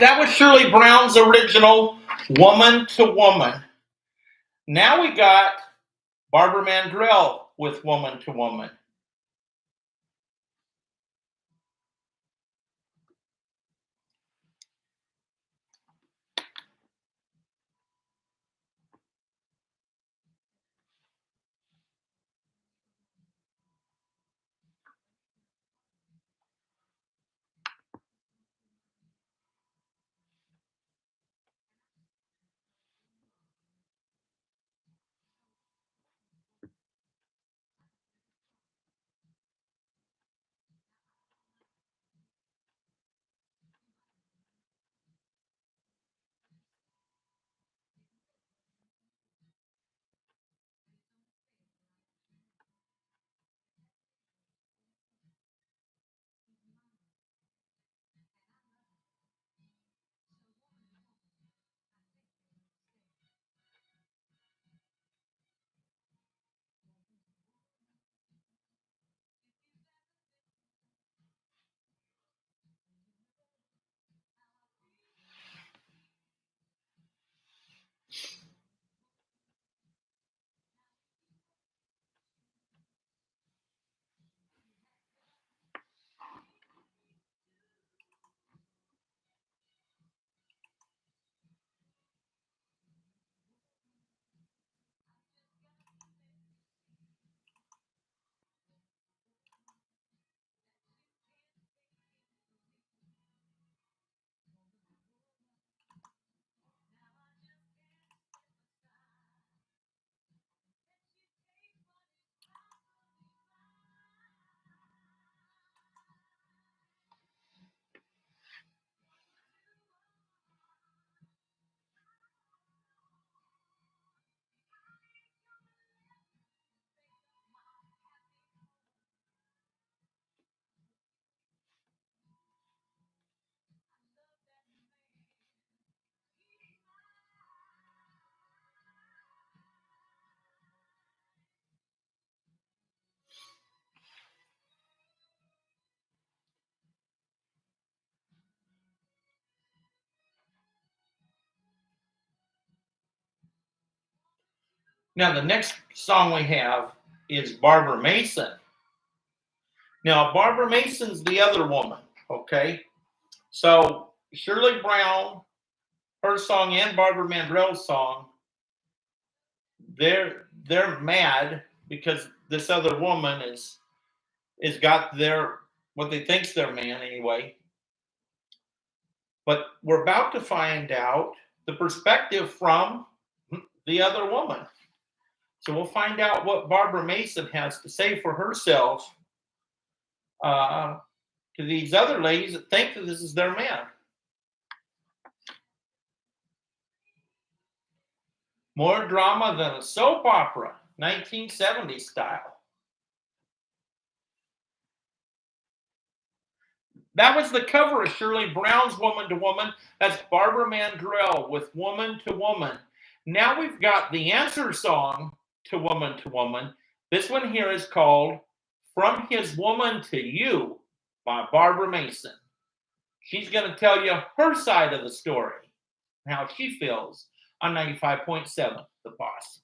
that was Shirley Brown's original Woman to Woman. Now we got Barbara Mandrell with Woman to Woman. Now, the next song we have is Barbara Mason. Now, Barbara Mason's the other woman, okay? So, Shirley Brown, her song, and Barbara Mandrell's song, they're mad because this other woman is got their, what they think's their man anyway. But we're about to find out the perspective from the other woman. So we'll find out what Barbara Mason has to say for herself to these other ladies that think that this is their man. More drama than a soap opera, 1970s style. That was the cover of Shirley Brown's Woman to Woman. That's Barbara Mandrell with Woman to Woman. Now we've got the answer song to Woman. This one here is called From His Woman to You by Barbara Mason. She's going to tell you her side of the story, how she feels on 95.7, The Boss.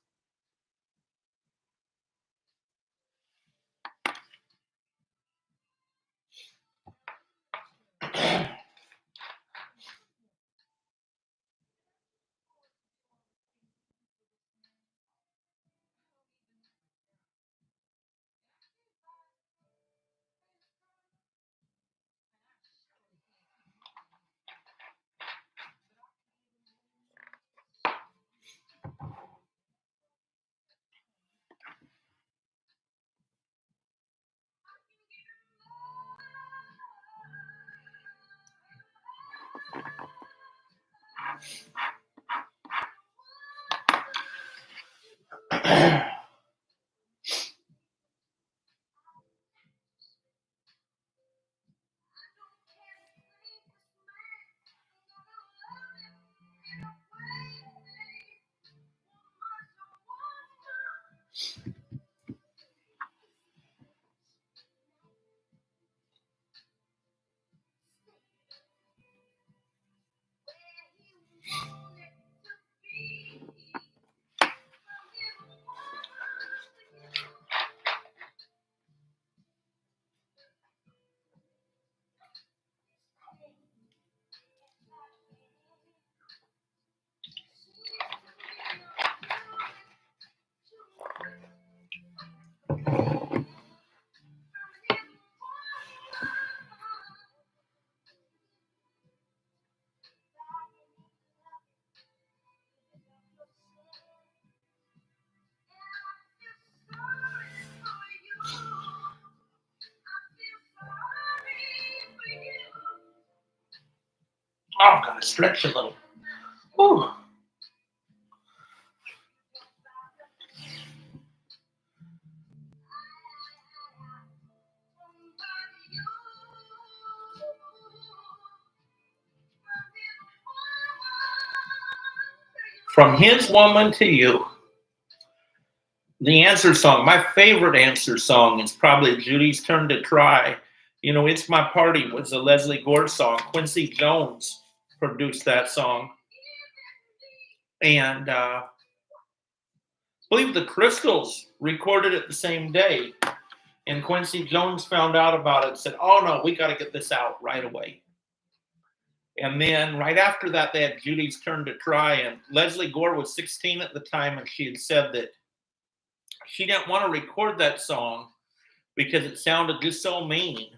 I'm going to stretch a little. Whew. From his woman to you. The answer song, my favorite answer song is probably Judy's Turn to Try. You know, It's My Party was a Leslie Gore song. Quincy Jones produced that song. And I believe the Crystals recorded it the same day. And Quincy Jones found out about it and said, oh no, we got to get this out right away. And then right after that, they had Judy's Turn to Try. And Leslie Gore was 16 at the time, and she had said that she didn't want to record that song because it sounded just so mean.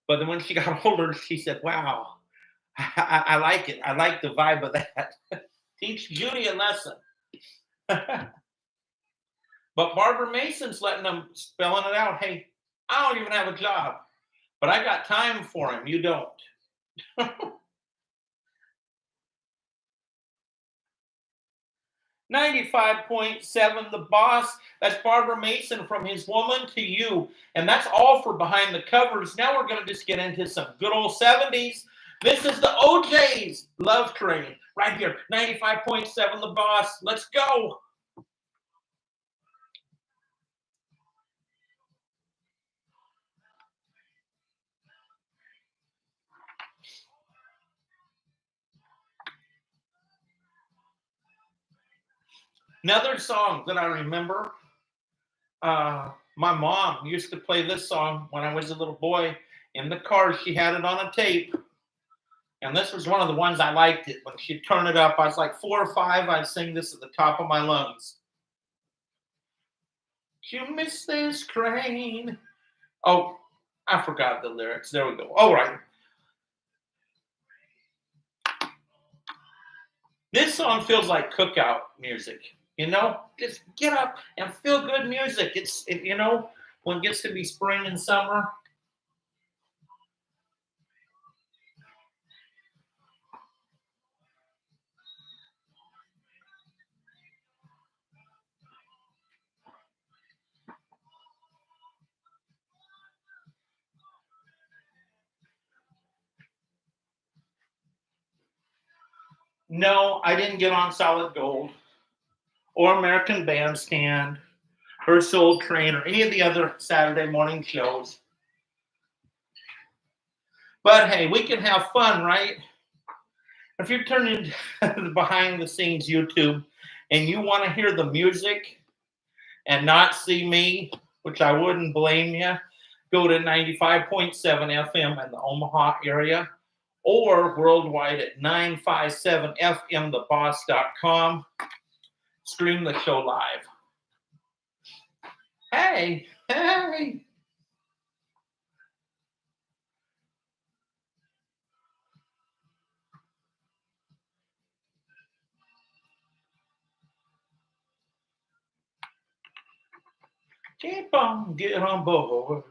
But then when she got older, she said, wow, I like it. I like the vibe of that. Teach Judy a lesson. But Barbara Mason's letting them, spelling it out. Hey, I don't even have a job, but I got time for him. You don't. 95.7 The Boss. That's Barbara Mason, From His Woman to You. And that's all for Behind the Covers. Now we're going to just get into some good old 70s. This is the OJ's Love Train right here. 95.7 The Boss. Let's go. Another song that I remember, my mom used to play this song when I was a little boy in the car. She had it on a tape, and this was one of the ones I liked it. When she'd turn it up, I was like 4 or 5, I'd sing this at the top of my lungs. You miss this train. Oh, I forgot the lyrics. There we go. All right. This song feels like cookout music. You know, just get up and feel good music. You know, when it gets to be spring and summer. No, I didn't get on Solid Gold or American Bandstand or Soul Train or any of the other Saturday morning shows. But hey, we can have fun, right? If you're turning the behind the scenes YouTube and you want to hear the music and not see me, which I wouldn't blame you, go to 95.7 FM in the Omaha area or worldwide at 957fmtheboss.com. Stream the show live. Hey, hey. Keep on, get on board.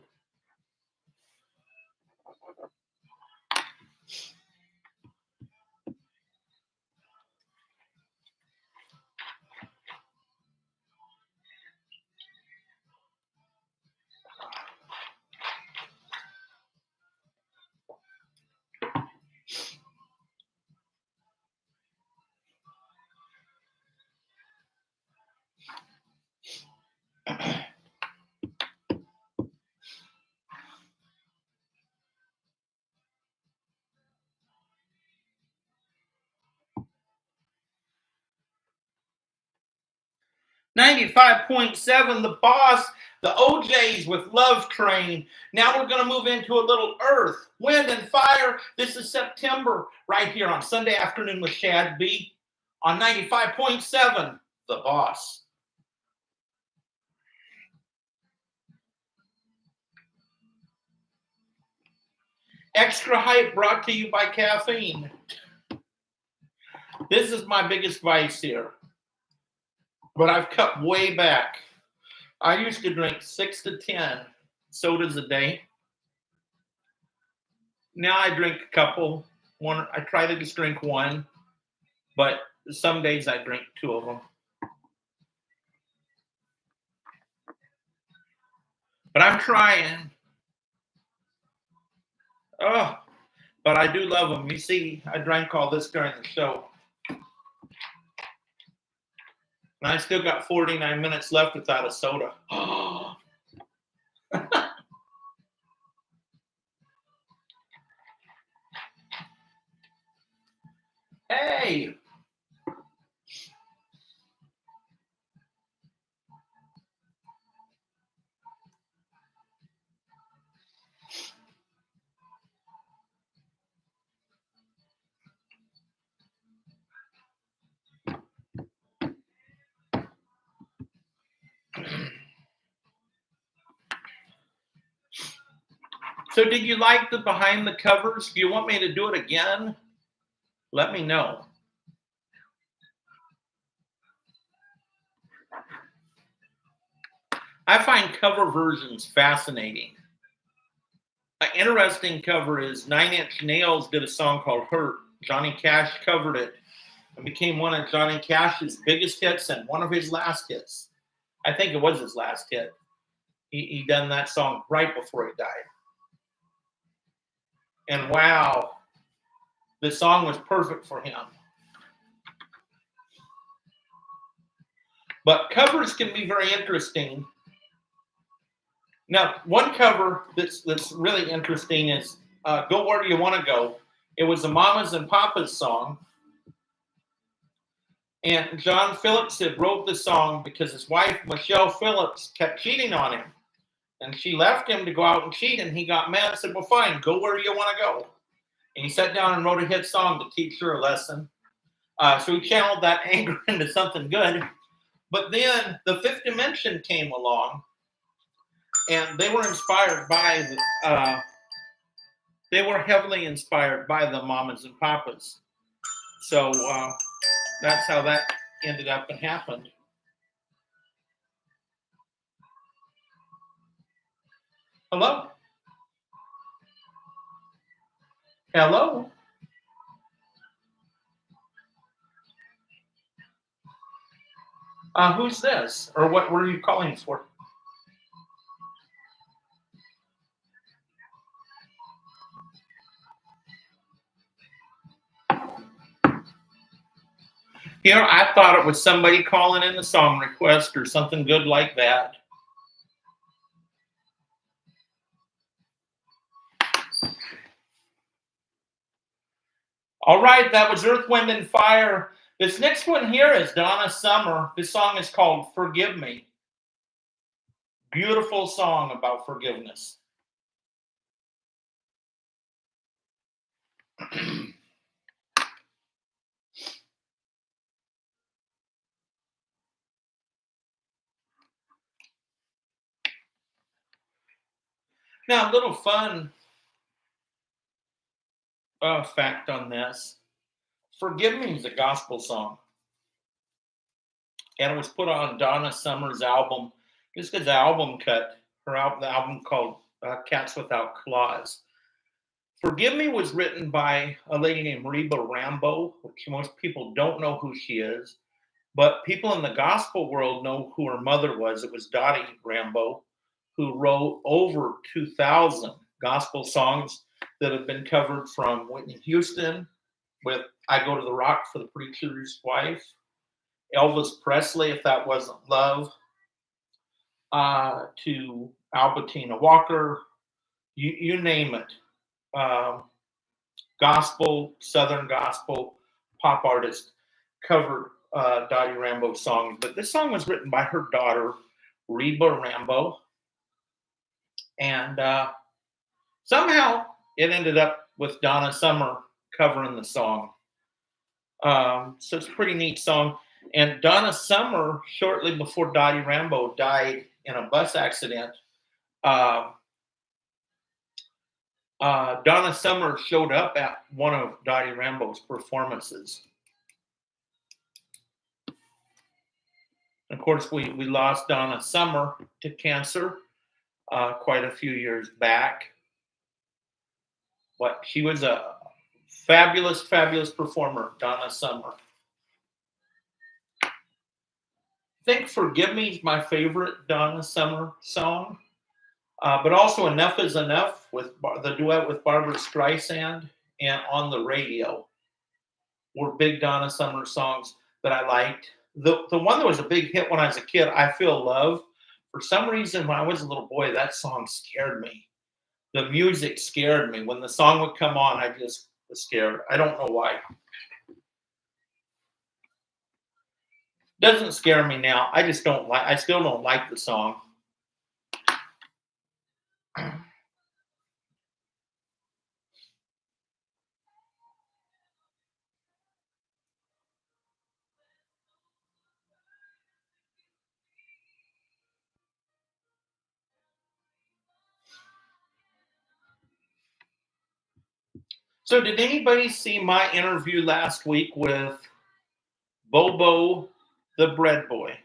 .7 The Boss, the OJs with Love Train. Now we're going to move into a little Earth, Wind, and Fire. This is September right here on Sunday Afternoon with Shad B on 95.7 The Boss. Extra hype brought to you by caffeine. This is my biggest vice here, but I've cut way back. I used to drink 6 to 10 sodas a day. Now I drink a couple one. I try to just drink one, but some days I drink two of them. But I'm trying. Oh, but I do love them. You see, I drank all this during the show. And I still got 49 minutes left without a soda. Oh. Hey. So did you like the behind the covers? Do you want me to do it again? Let me know. I find cover versions fascinating. An interesting cover is Nine Inch Nails did a song called Hurt. Johnny Cash covered it and became one of Johnny Cash's biggest hits and one of his last hits. I think it was his last hit. He done that song right before he died. And wow, the song was perfect for him. But covers can be very interesting. Now, one cover that's really interesting is Go Where You Want to Go. It was the Mamas and Papas song. And John Phillips had wrote the song because his wife, Michelle Phillips, kept cheating on him. And she left him to go out and cheat, and he got mad and said, well, fine, go where you want to go. And he sat down and wrote a hit song to teach her a lesson. So he channeled that anger into something good. But then the Fifth Dimension came along, and they were inspired by they were heavily inspired by the Mamas and Papas. So that's how that ended up and happened. Hello? Hello? Who's this? Or what were you calling us for? You know, I thought it was somebody calling in a song request or something good like that. All right, that was Earth, Wind, and Fire. This next one here is Donna Summer. This song is called Forgive Me. Beautiful song about forgiveness. Now, a little fun fact on this. Forgive Me is a gospel song. And it was put on Donna Summer's album. This is the album cut. The album called Cats Without Claws. Forgive Me was written by a lady named Reba Rambo, which most people don't know who she is. But people in the gospel world know who her mother was. It was Dottie Rambo, who wrote over 2,000 gospel songs that have been covered from Whitney Houston with I Go to the Rock for the Preacher's Wife, Elvis Presley, If That Wasn't Love, to Albertina Walker, you name it. Gospel, Southern gospel, pop artist covered Dottie Rambo's songs. But this song was written by her daughter, Reba Rambo. And somehow it ended up with Donna Summer covering the song. So it's a pretty neat song. And Donna Summer, shortly before Dottie Rambo died in a bus accident, Donna Summer showed up at one of Dottie Rambo's performances. Of course, we lost Donna Summer to cancer quite a few years back. But she was a Fabulous, fabulous performer, Donna Summer. I think Forgive Me is my favorite Donna Summer song. But also Enough is Enough with the duet with Barbara Streisand and On the Radio were big Donna Summer songs that I liked. The one that was a big hit when I was a kid, I Feel Love. For some reason, when I was a little boy, that song scared me. The music scared me. When the song would come on, I just was scared. I don't know why. Doesn't scare me now. I just don't like. I still don't like the song. So, did anybody see my interview last week with Bobo the Bread Boy?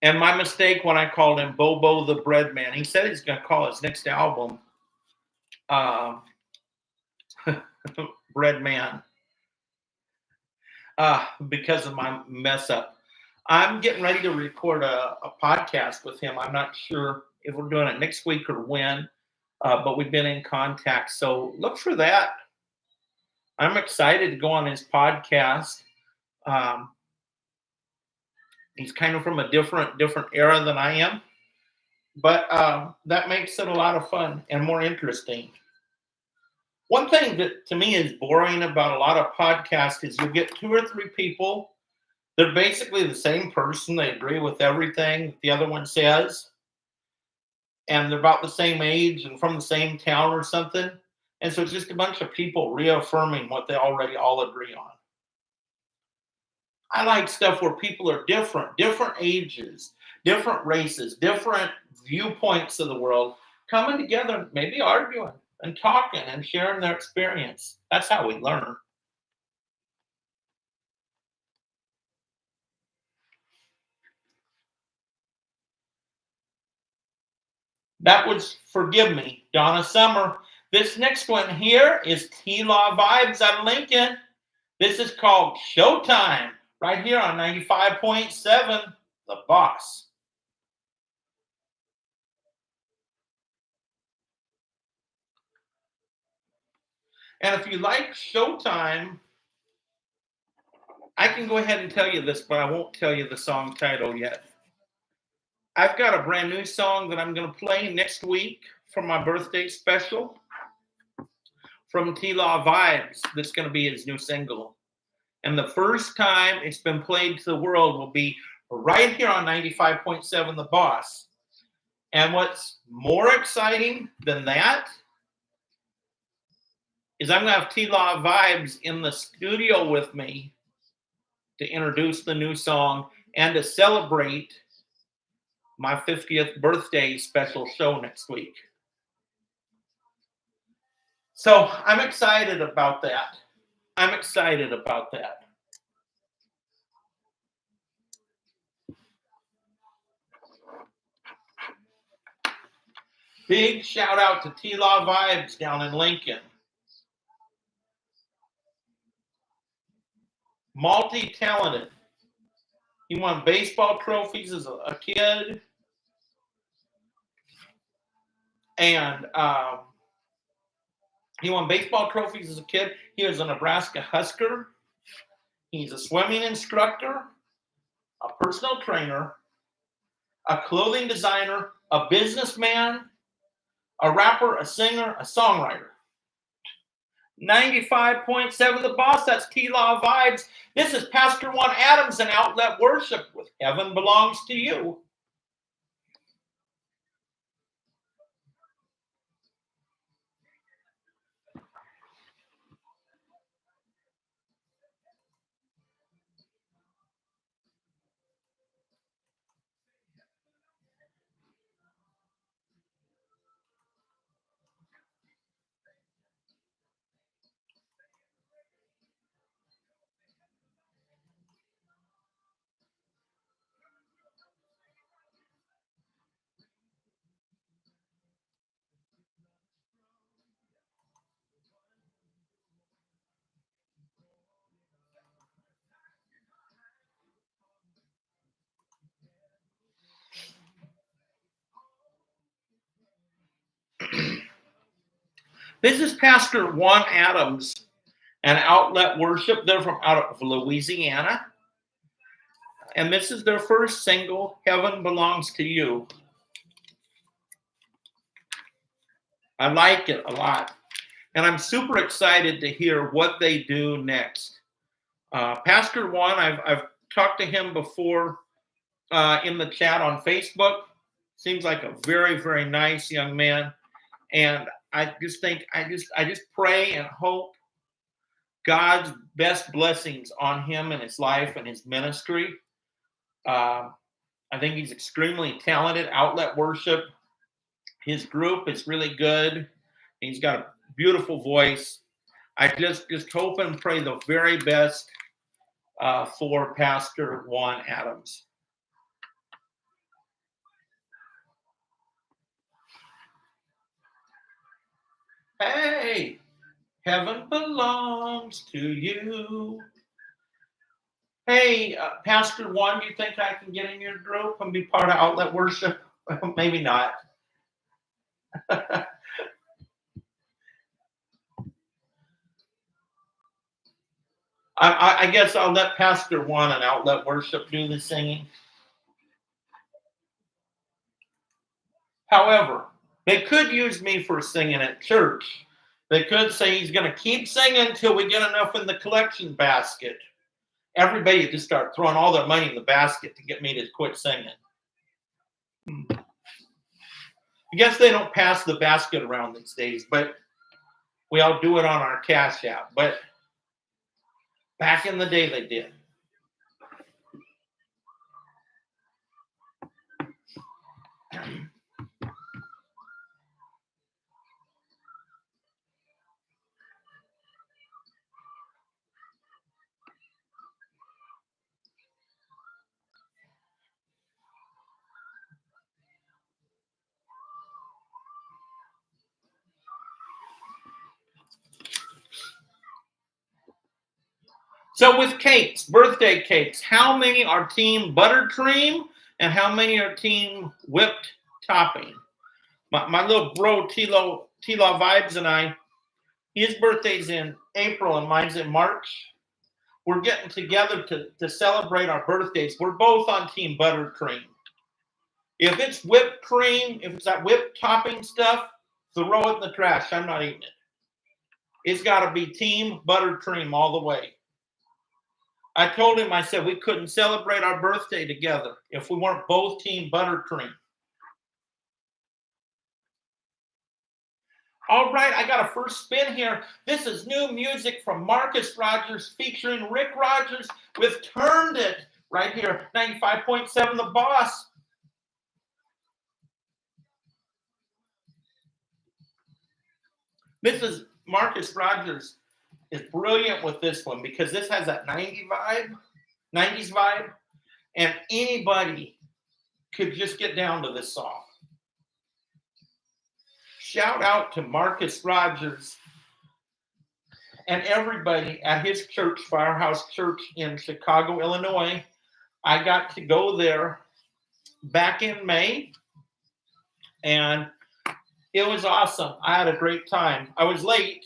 And my mistake when I called him Bobo the Bread Man. He said he's going to call his next album uh, Bread Man because of my mess up. I'm getting ready to record a podcast with him. I'm not sure if we're doing it next week or when, but we've been in contact. So look for that. I'm excited to go on his podcast. He's kind of from a different era than I am, but that makes it a lot of fun and more interesting. One thing that to me is boring about a lot of podcasts is you'll get 2 or 3 people. They're basically the same person. They agree with everything the other one says. And they're about the same age and from the same town or something. And so it's just a bunch of people reaffirming what they already all agree on. I like stuff where people are different ages, different races, different viewpoints of the world, coming together, maybe arguing and talking and sharing their experience. That's how we learn. That was Forgive Me, Donna Summer. This next one here is T-Law Vibes out of Lincoln. This is called Showtime, right here on 95.7, The Boss. And if you like Showtime, I can go ahead and tell you this, but I won't tell you the song title yet. I've got a brand new song that I'm going to play next week for my birthday special from T-Law Vibes. That's going to be his new single. And the first time it's been played to the world will be right here on 95.7 The Boss. And what's more exciting than that is I'm going to have T-Law Vibes in the studio with me to introduce the new song and to celebrate my 50th birthday special show next week. So I'm excited about that. I'm excited about that. Big shout out to T-Law Vibes down in Lincoln. Multi-talented. He won baseball trophies as a kid. And he won baseball trophies as a kid. He was a Nebraska Husker. He's a swimming instructor, a personal trainer, a clothing designer, a businessman, a rapper, a singer, a songwriter. 95.7 The Boss, that's T-Law Vibes. This is Pastor Juan Adams and Outlet Worship with Heaven Belongs to You. This is Pastor Juan Adams and Outlet Worship. They're from out of Louisiana. And this is their first single, Heaven Belongs to You. I like it a lot. And I'm super excited to hear what they do next. Pastor Juan, I've talked to him before in the chat on Facebook. Seems like a very, very nice young man. And I just think, I just pray and hope God's best blessings on him and his life and his ministry. I think he's extremely talented. Outlet Worship, his group is really good. He's got a beautiful voice. I just hope and pray the very best for Pastor Juan Adams. Hey, heaven belongs to you. Hey, Pastor Juan, do you think I can get in your group and be part of Outlet Worship? Maybe not. I guess I'll let Pastor Juan and Outlet Worship do the singing. However, they could use me for singing at church. They could say he's going to keep singing until we get enough in the collection basket. Everybody just start throwing all their money in the basket to get me to quit singing. I guess they don't pass the basket around these days, but we all do it on our Cash App. But back in the day, they did. So with cakes, birthday cakes, how many are team buttercream and how many are team whipped topping? My little bro, Tila Vibes and I, his birthday's in April and mine's in March. We're getting together to celebrate our birthdays. We're both on team buttercream. If it's whipped cream, if it's that whipped topping stuff, throw it in the trash. I'm not eating it. It's got to be team buttercream all the way. I told him, I said, we couldn't celebrate our birthday together if we weren't both team buttercream. All right, I got a first spin here. This is new music from Marcus Rogers featuring Rick Rogers with Turned It right here, 95.7 The Boss. This is Marcus Rogers is brilliant with this one because this has that 90s vibe, and anybody could just get down to this song. Shout out to Marcus Rogers and everybody at his church, Firehouse Church in Chicago, Illinois. I got to go there back in May, and it was awesome. I had a great time. I was late.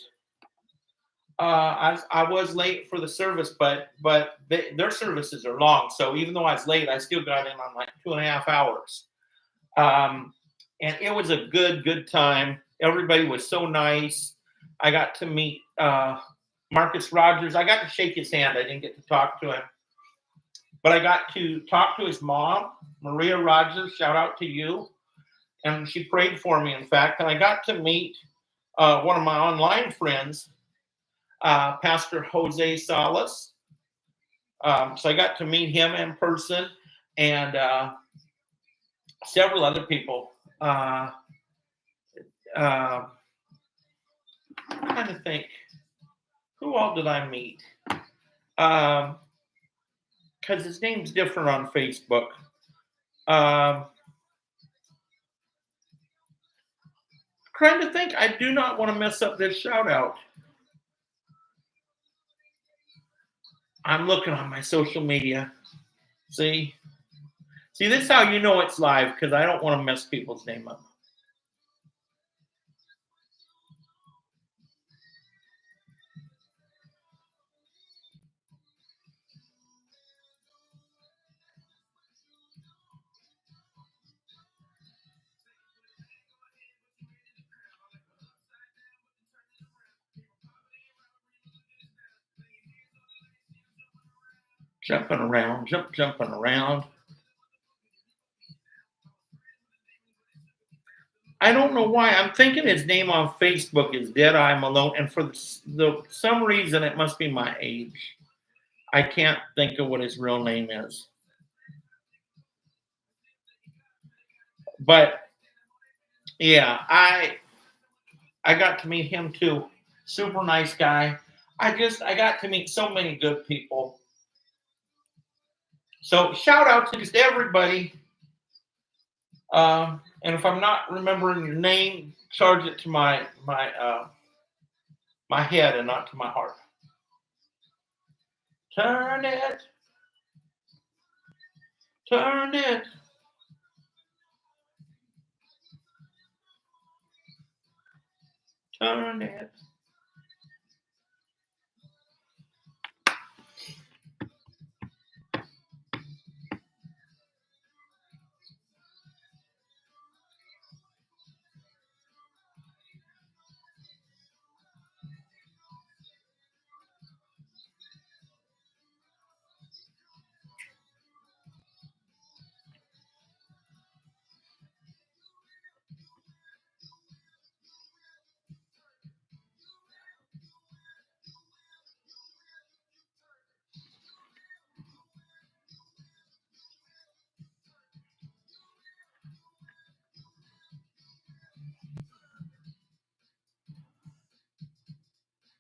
I was late for the service, but their services are long. So even though I was late, I still got in on like 2.5 hours. And it was a good time. Everybody was so nice. I got to meet Marcus Rogers. I got to shake his hand. I didn't get to talk to him. But I got to talk to his mom, Maria Rogers. Shout out to you. And she prayed for me, in fact. And I got to meet one of my online friends, Pastor Jose Salas. So I got to meet him in person and several other people. I'm trying to think, who all did I meet? Because his name's different on Facebook. Trying to think, I do not want to mess up this shout out. I'm looking on my social media. See, this is how you know it's live, because I don't want to mess people's name up. Jumping around, jumping around. I don't know why. I'm thinking his name on Facebook is Deadeye Malone, and for some reason it must be my age. I can't think of what his real name is. But yeah, I got to meet him too. Super nice guy. I got to meet so many good people. So shout out to just everybody. And if I'm not remembering your name, charge it to my head and not to my heart. Turn it, turn it. Turn it.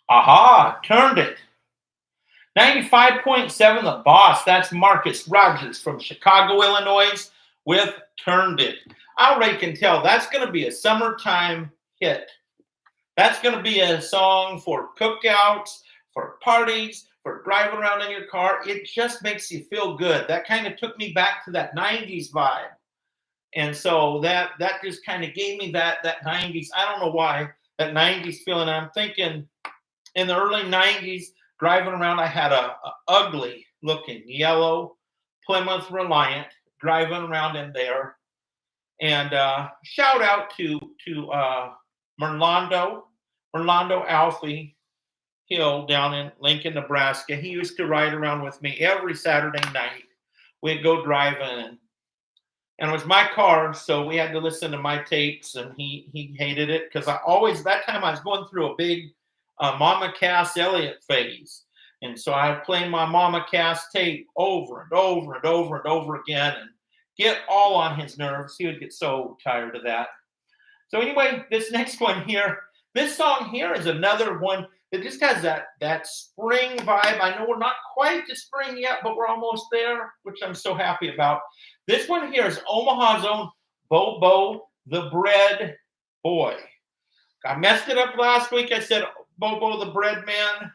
Aha, turned it. 95.7 The Boss. That's Marcus Rogers from Chicago, Illinois with Turned It. I already can tell that's going to be a summertime hit. That's going to be a song for cookouts, for parties, for driving around in your car. It just makes you feel good. That kind of took me back to that 90s vibe. And so that just kind of gave me that 90s. I don't know why, that 90s feeling. I'm thinking in the early 90s, driving around, I had a ugly looking yellow Plymouth Reliant driving around in there. And shout out to Merlando Alfie Hill down in Lincoln, Nebraska. He used to ride around with me every Saturday night. We'd go driving, and it was my car, so we had to listen to my tapes, and he hated it because that time I was going through a big Mama Cass Elliott phase. And so I play my Mama Cass tape over and over and over and over again and get all on his nerves. He would get so tired of that. So anyway, this next one here, this song here is another one that just has that spring vibe. I know we're not quite to spring yet, but we're almost there, which I'm so happy about. This one here is Omaha's own Bobo the Bread Boy. I messed it up last week. I said Bobo the Bread Man,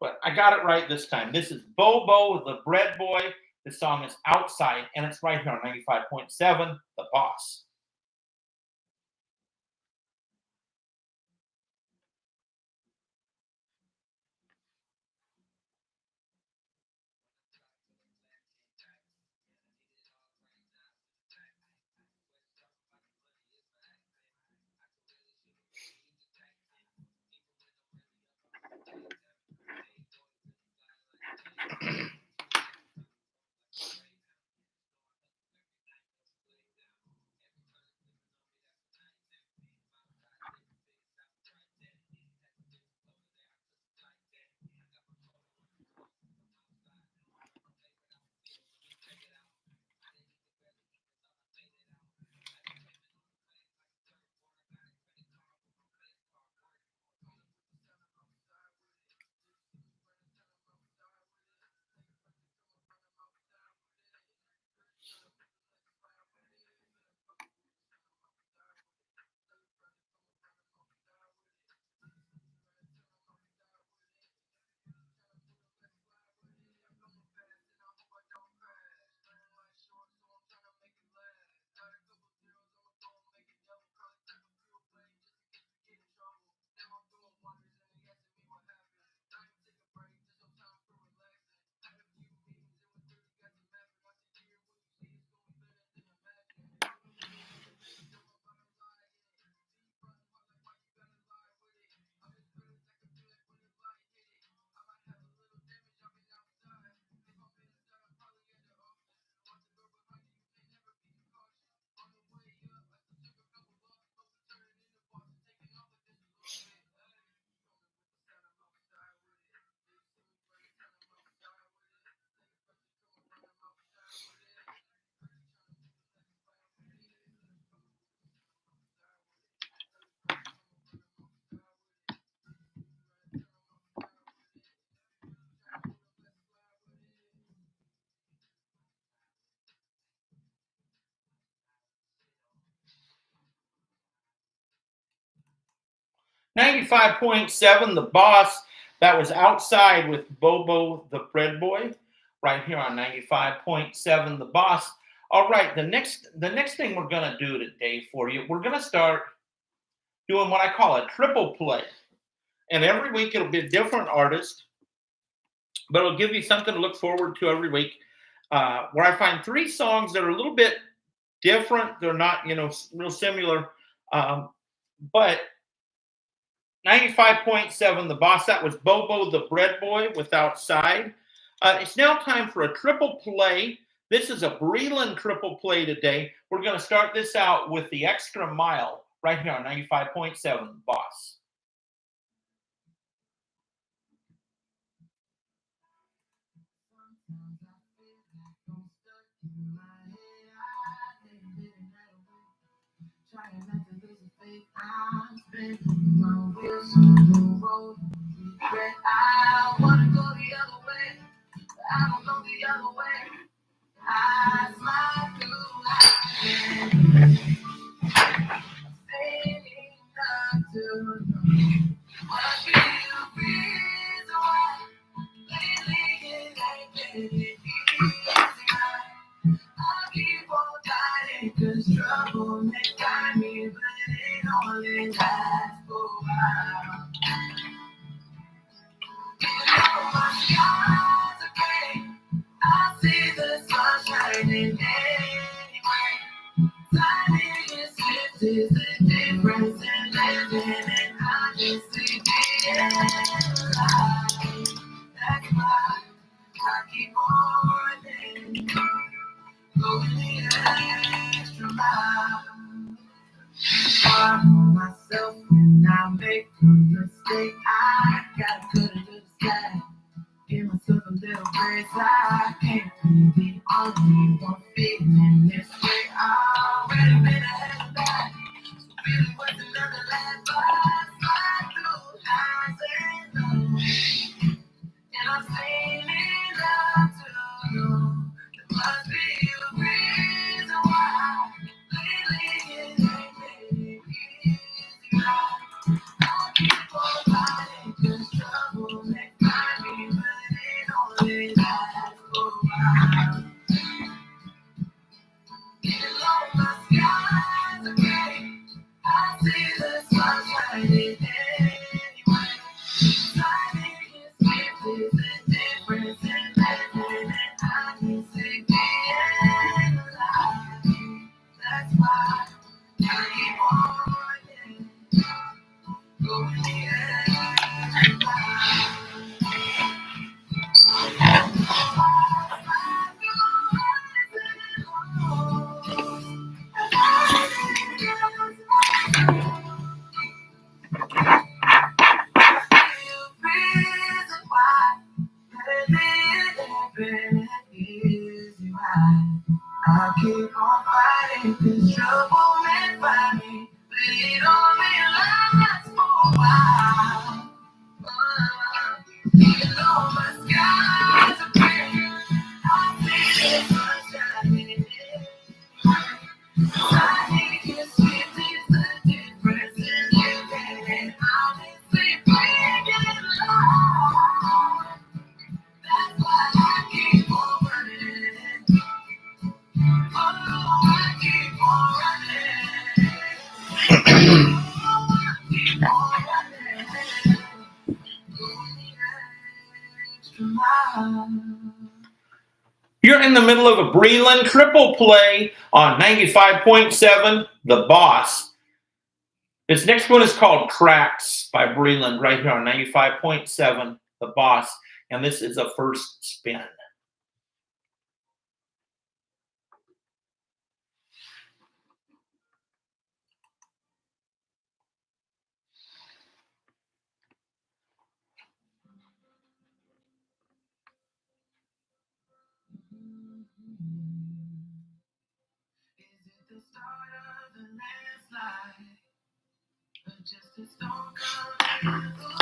but I got it right this time. This is Bobo the Bread Boy. The song is Outside, and it's right here on 95.7, The Boss. 95.7, The Boss. That was Outside with Bobo the Bread Boy, right here on 95.7, The Boss. All right, the next thing we're gonna do today for you, we're gonna start doing what I call a triple play. And every week it'll be a different artist, but it'll give you something to look forward to every week. Where I find three songs that are a little bit different. They're not, real similar. But 95.7, The Boss, that was Bobo the Bread Boy with Outside. It's now time for a triple play. This is a Breland triple play today. We're going to start this out with The Extra Mile right here on 95.7, The Boss. Trying not to lose the faith. I'm spinning my wheels on the road. Regret. I wanna go the other way, but I don't know the other way. I slide through failing not to know what you reason why lately it ain't been easy. I keep on fighting 'cause trouble may find me, but it only lasts for a while. My skies are gray. I see the sun shining anyway. Timing is shift is the difference in living, and I just see the end light. That's why I keep on running, going the extra mile. I know myself when I make a mistake. I gotta cut a little slack. Give myself a little grace. I can't be the only one feeling this way. I've already been ahead of that. So really, what's another lap? I slide through highs and lows, and I'm feeling enough to know there must be a reason why lately it ain't been easy. I keep on fighting 'cause trouble may find me, but it only lasts for a while. Even though my skies are gray, I see the sun shining anyway. Timing is is the difference in living, and I can see the end light. That's why I keep on running, going the extra mile. I keep on fighting 'cause trouble may find me, but it only lasts for a while. Even though my skies are gray, I see the sun shining in. I think it's sweet, it's the difference in living, and honestly breaking love. That's why I keep on running. Oh, I keep on running. I keep on running. Going the extra mile. You're in the middle of a Breland triple play on 95.7, The Boss. This next one is called Tracks by Breland right here on 95.7, The Boss. And this is a first spin. Is it the start of the landslide, or just a storm coming through?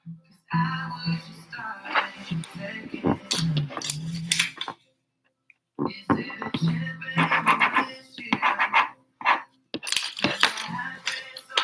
'Cause I was just starting second. Is it a chip in the windshield? 'Cause I have been so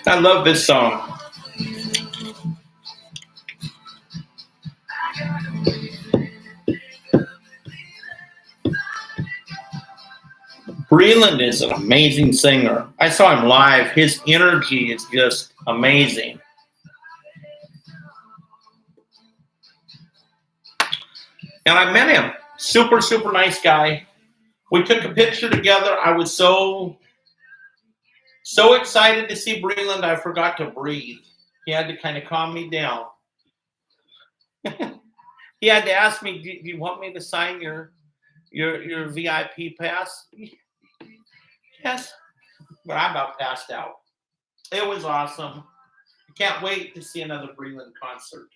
I love this song. Breland is an amazing singer. I saw him live. His energy is just amazing. And I met him. Super, super nice guy. We took a picture together. I was so excited to see Breland, I forgot to breathe. He had to kind of calm me down. He had to ask me, do you want me to sign your VIP pass? Yes. But I about passed out. It was awesome. I can't wait to see another Breland concert.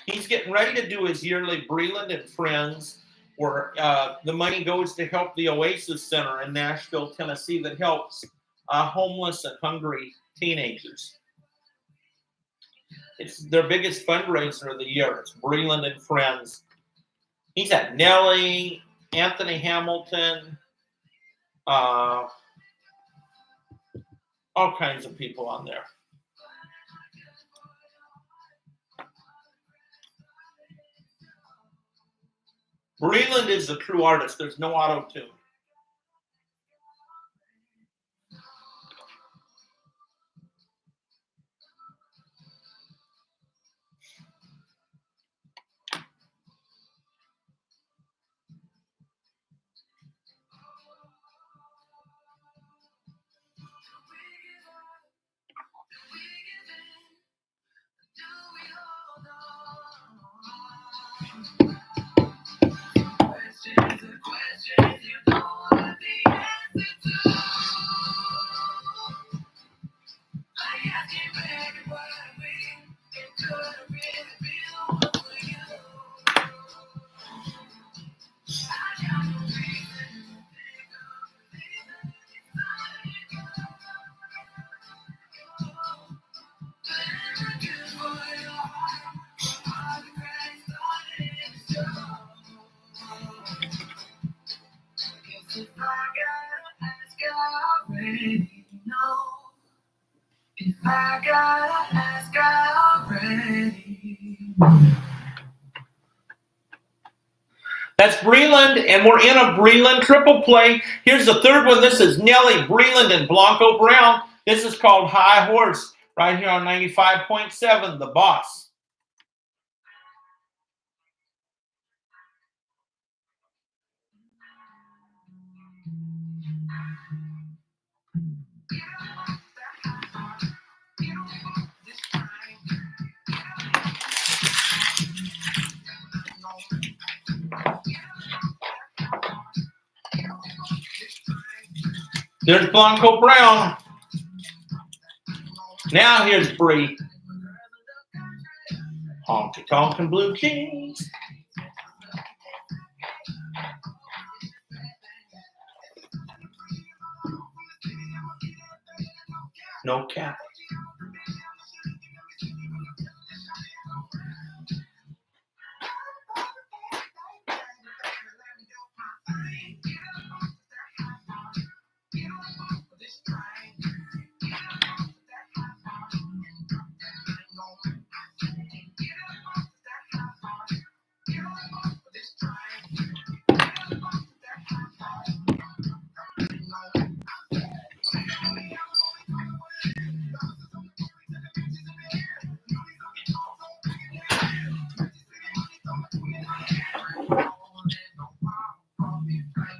He's getting ready to do his yearly Breland and Friends, where the money goes to help the Oasis Center in Nashville, Tennessee, that helps homeless and hungry teenagers. It's their biggest fundraiser of the year. It's Breland and Friends. He's at Nelly, Anthony Hamilton, all kinds of people on there. Breland is a true artist. There's no auto-tune. If I gotta ask, I already. That's Breland, and we're in a Breland triple play. Here's the third one. This is Nelly, Breland, and Blanco Brown. This is called High Horse, right here on 95.7, The Boss. There's Blanco Brown. Now here's Bree. Honky tonk and blue jeans. No cap.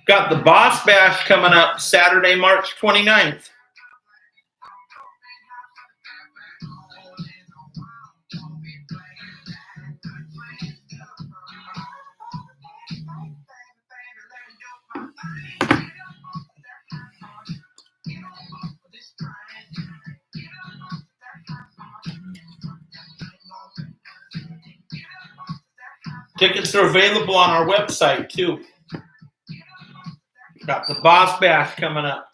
Got the Boss Bash coming up Saturday, March 29th. Tickets are available on our website, too. Got the Boss Bash coming up.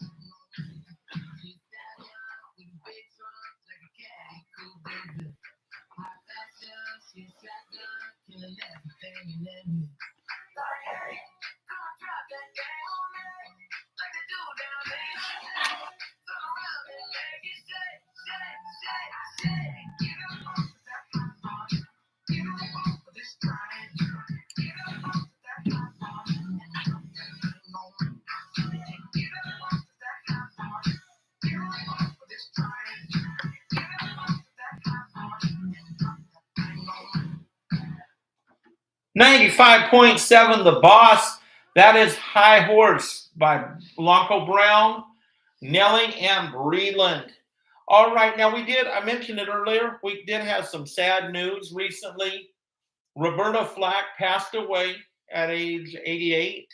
95.7 The Boss. That is High Horse by Blanco Brown, Nelly, and Breland. All right, now I mentioned it earlier, we did have some sad news recently. Roberta Flack passed away at age 88.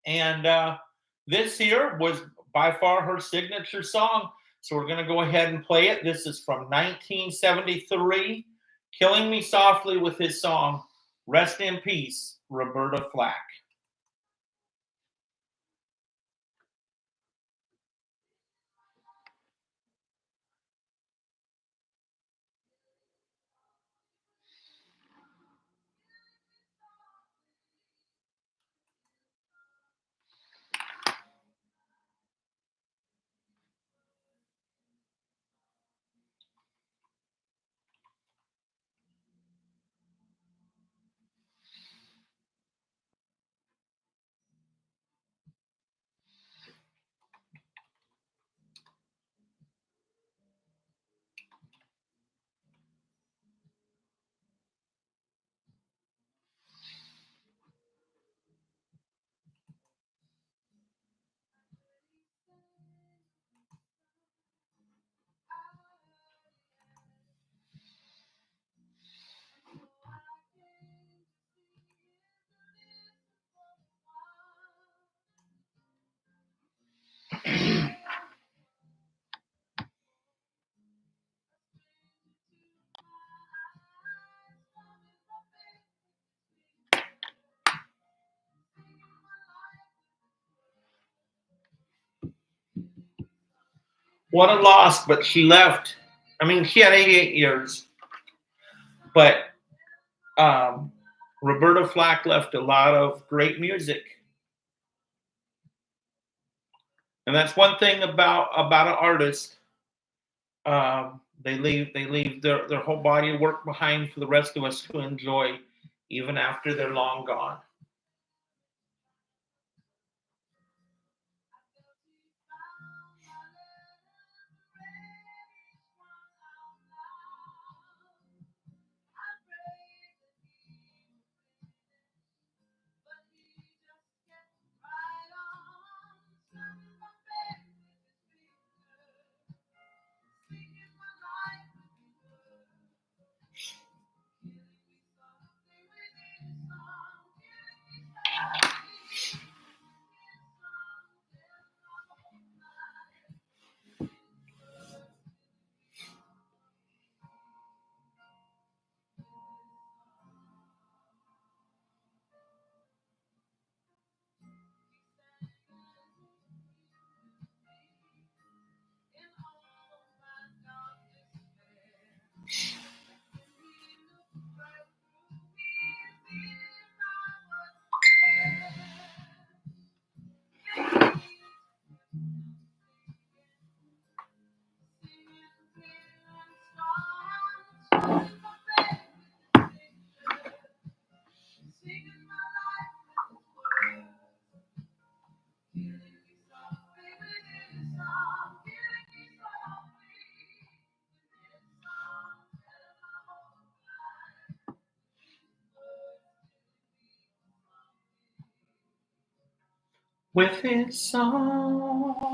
And this here was by far her signature song. So we're going to go ahead and play it. This is from 1973, Killing Me Softly with his song, Rest in Peace, Roberta Flack. What a loss, but she left. I mean, she had 88 years, but Roberta Flack left a lot of great music. And that's one thing about an artist. They leave their whole body of work behind for the rest of us to enjoy, even after they're long gone. With his song.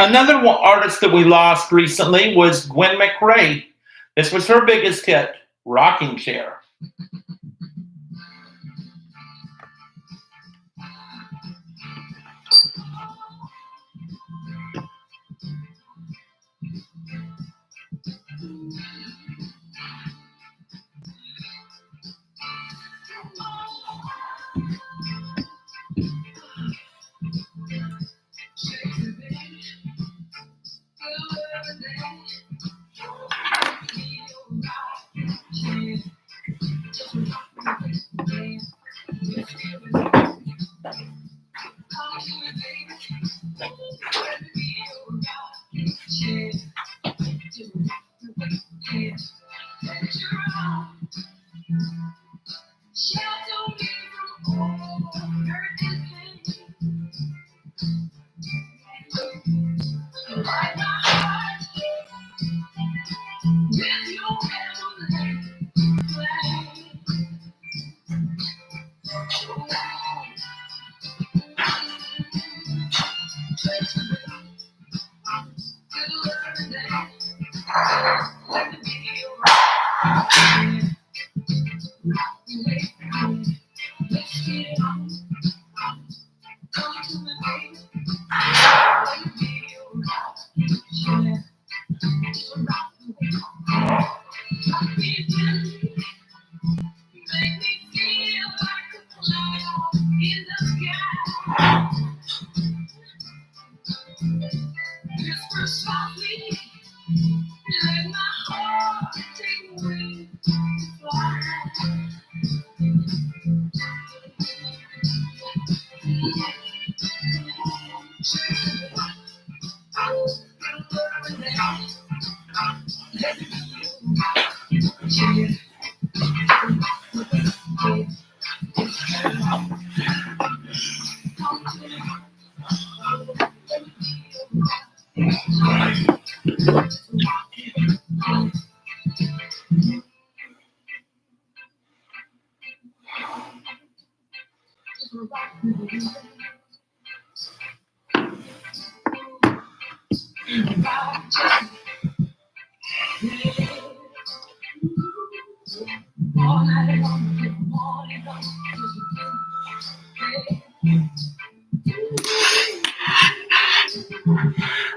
Another artist that we lost recently was Gwen McRae. This was her biggest hit, Rocking Chair.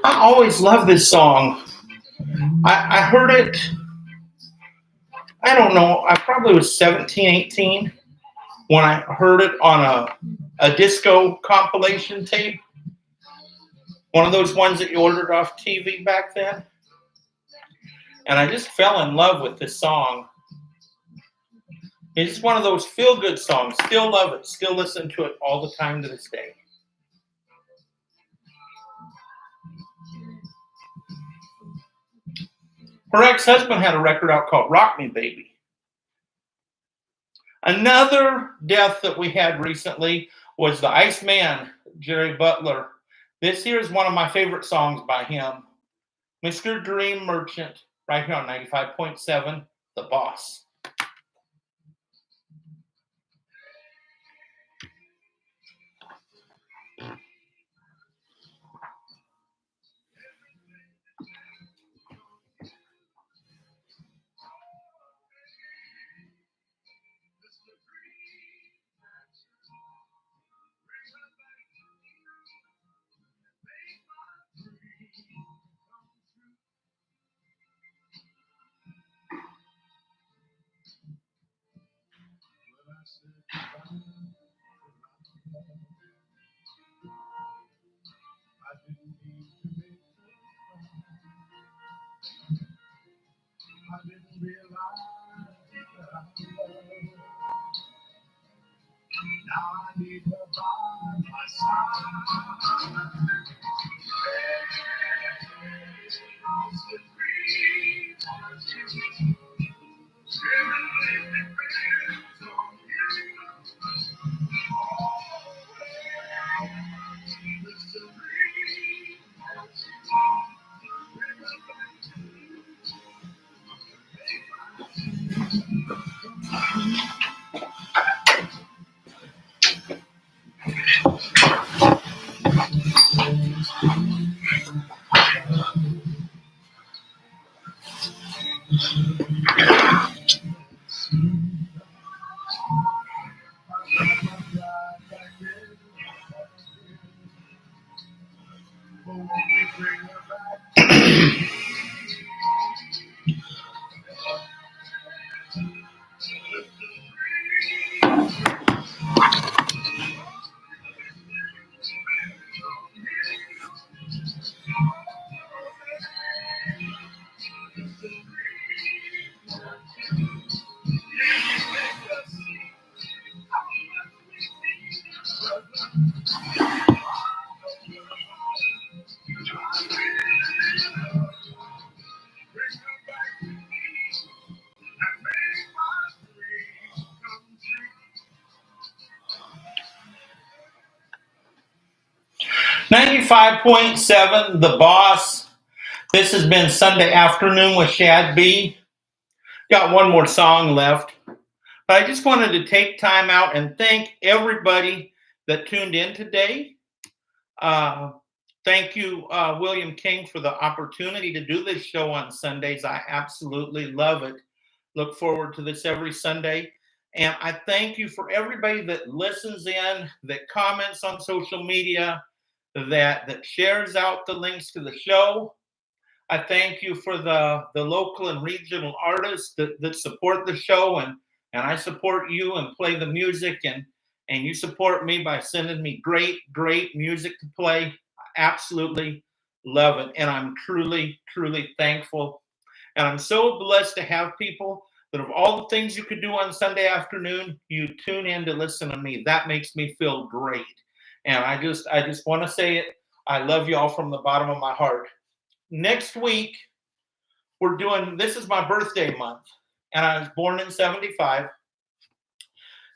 I always love this song. I heard it, I don't know, I probably was 17, 18 when I heard it on a disco compilation tape. One of those ones that you ordered off TV back then. And I just fell in love with this song. It's one of those feel-good songs. Still love it. Still listen to it all the time to this day. Her ex-husband had a record out called Rock Me Baby. Another death that we had recently was the Iceman, Jerry Butler. This here is one of my favorite songs by him. Mr. Dream Merchant, right here on 95.7, The Boss. $95.7, The Boss. This has been Sunday Afternoon with Shad B. Got one more song left. But I just wanted to take time out and thank everybody that tuned in today. Thank you, William King, for the opportunity to do this show on Sundays. I absolutely love it. Look forward to this every Sunday. And I thank you for everybody that listens in, that comments on social media, that shares out the links to the show. I thank you for the local and regional artists that support the show, and I support you and play the music, and you support me by sending me great music to play. I absolutely love it, and I'm truly thankful. And I'm so blessed to have people that of all the things you could do on Sunday afternoon, you tune in to listen to me. That makes me feel great. And I just want to say it. I love y'all from the bottom of my heart. Next week, we're doing, this is my birthday month, and I was born in 75.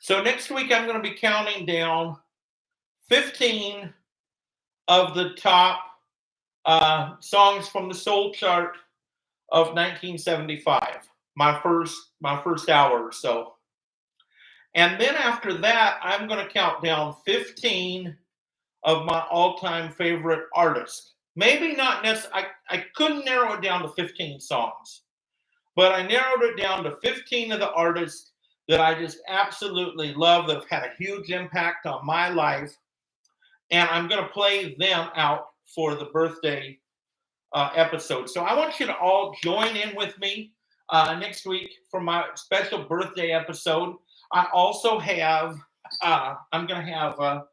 So next week, I'm going to be counting down 15 of the top songs from the soul chart of 1975, my first hour or so. And then after that, I'm going to count down 15 of my all-time favorite artists. Maybe not necessarily, I couldn't narrow it down to 15 songs, but I narrowed it down to 15 of the artists that I just absolutely love, that have had a huge impact on my life. And I'm going to play them out for the birthday episode. So I want you to all join in with me next week for my special birthday episode. I also have, I'm going to have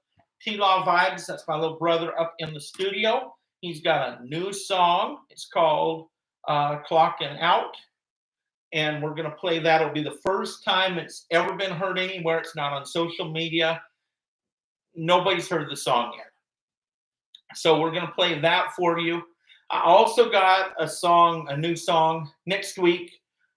T-Law Vibes, that's my little brother, up in the studio. He's got a new song. It's called Clocking Out. And we're going to play that. It'll be the first time it's ever been heard anywhere. It's not on social media. Nobody's heard the song yet. So we're going to play that for you. I also got a new song next week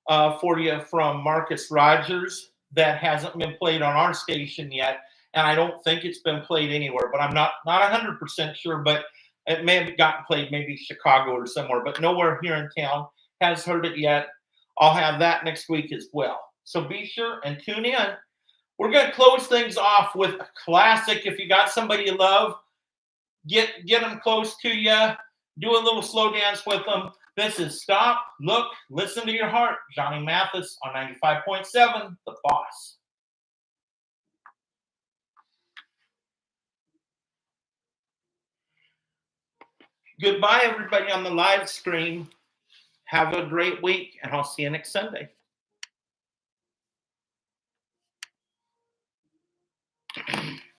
for you from Marcus Rogers that hasn't been played on our station yet. And I don't think it's been played anywhere, but I'm not 100% sure, but it may have gotten played maybe Chicago or somewhere, but nowhere here in town has heard it yet. I'll have that next week as well. So be sure and tune in. We're going to close things off with a classic. If you got somebody you love, get them close to you. Do a little slow dance with them. This is Stop, Look, Listen to Your Heart. Johnny Mathis on 95.7, The Boss. Goodbye, everybody on the live stream. Have a great week, and I'll see you next Sunday.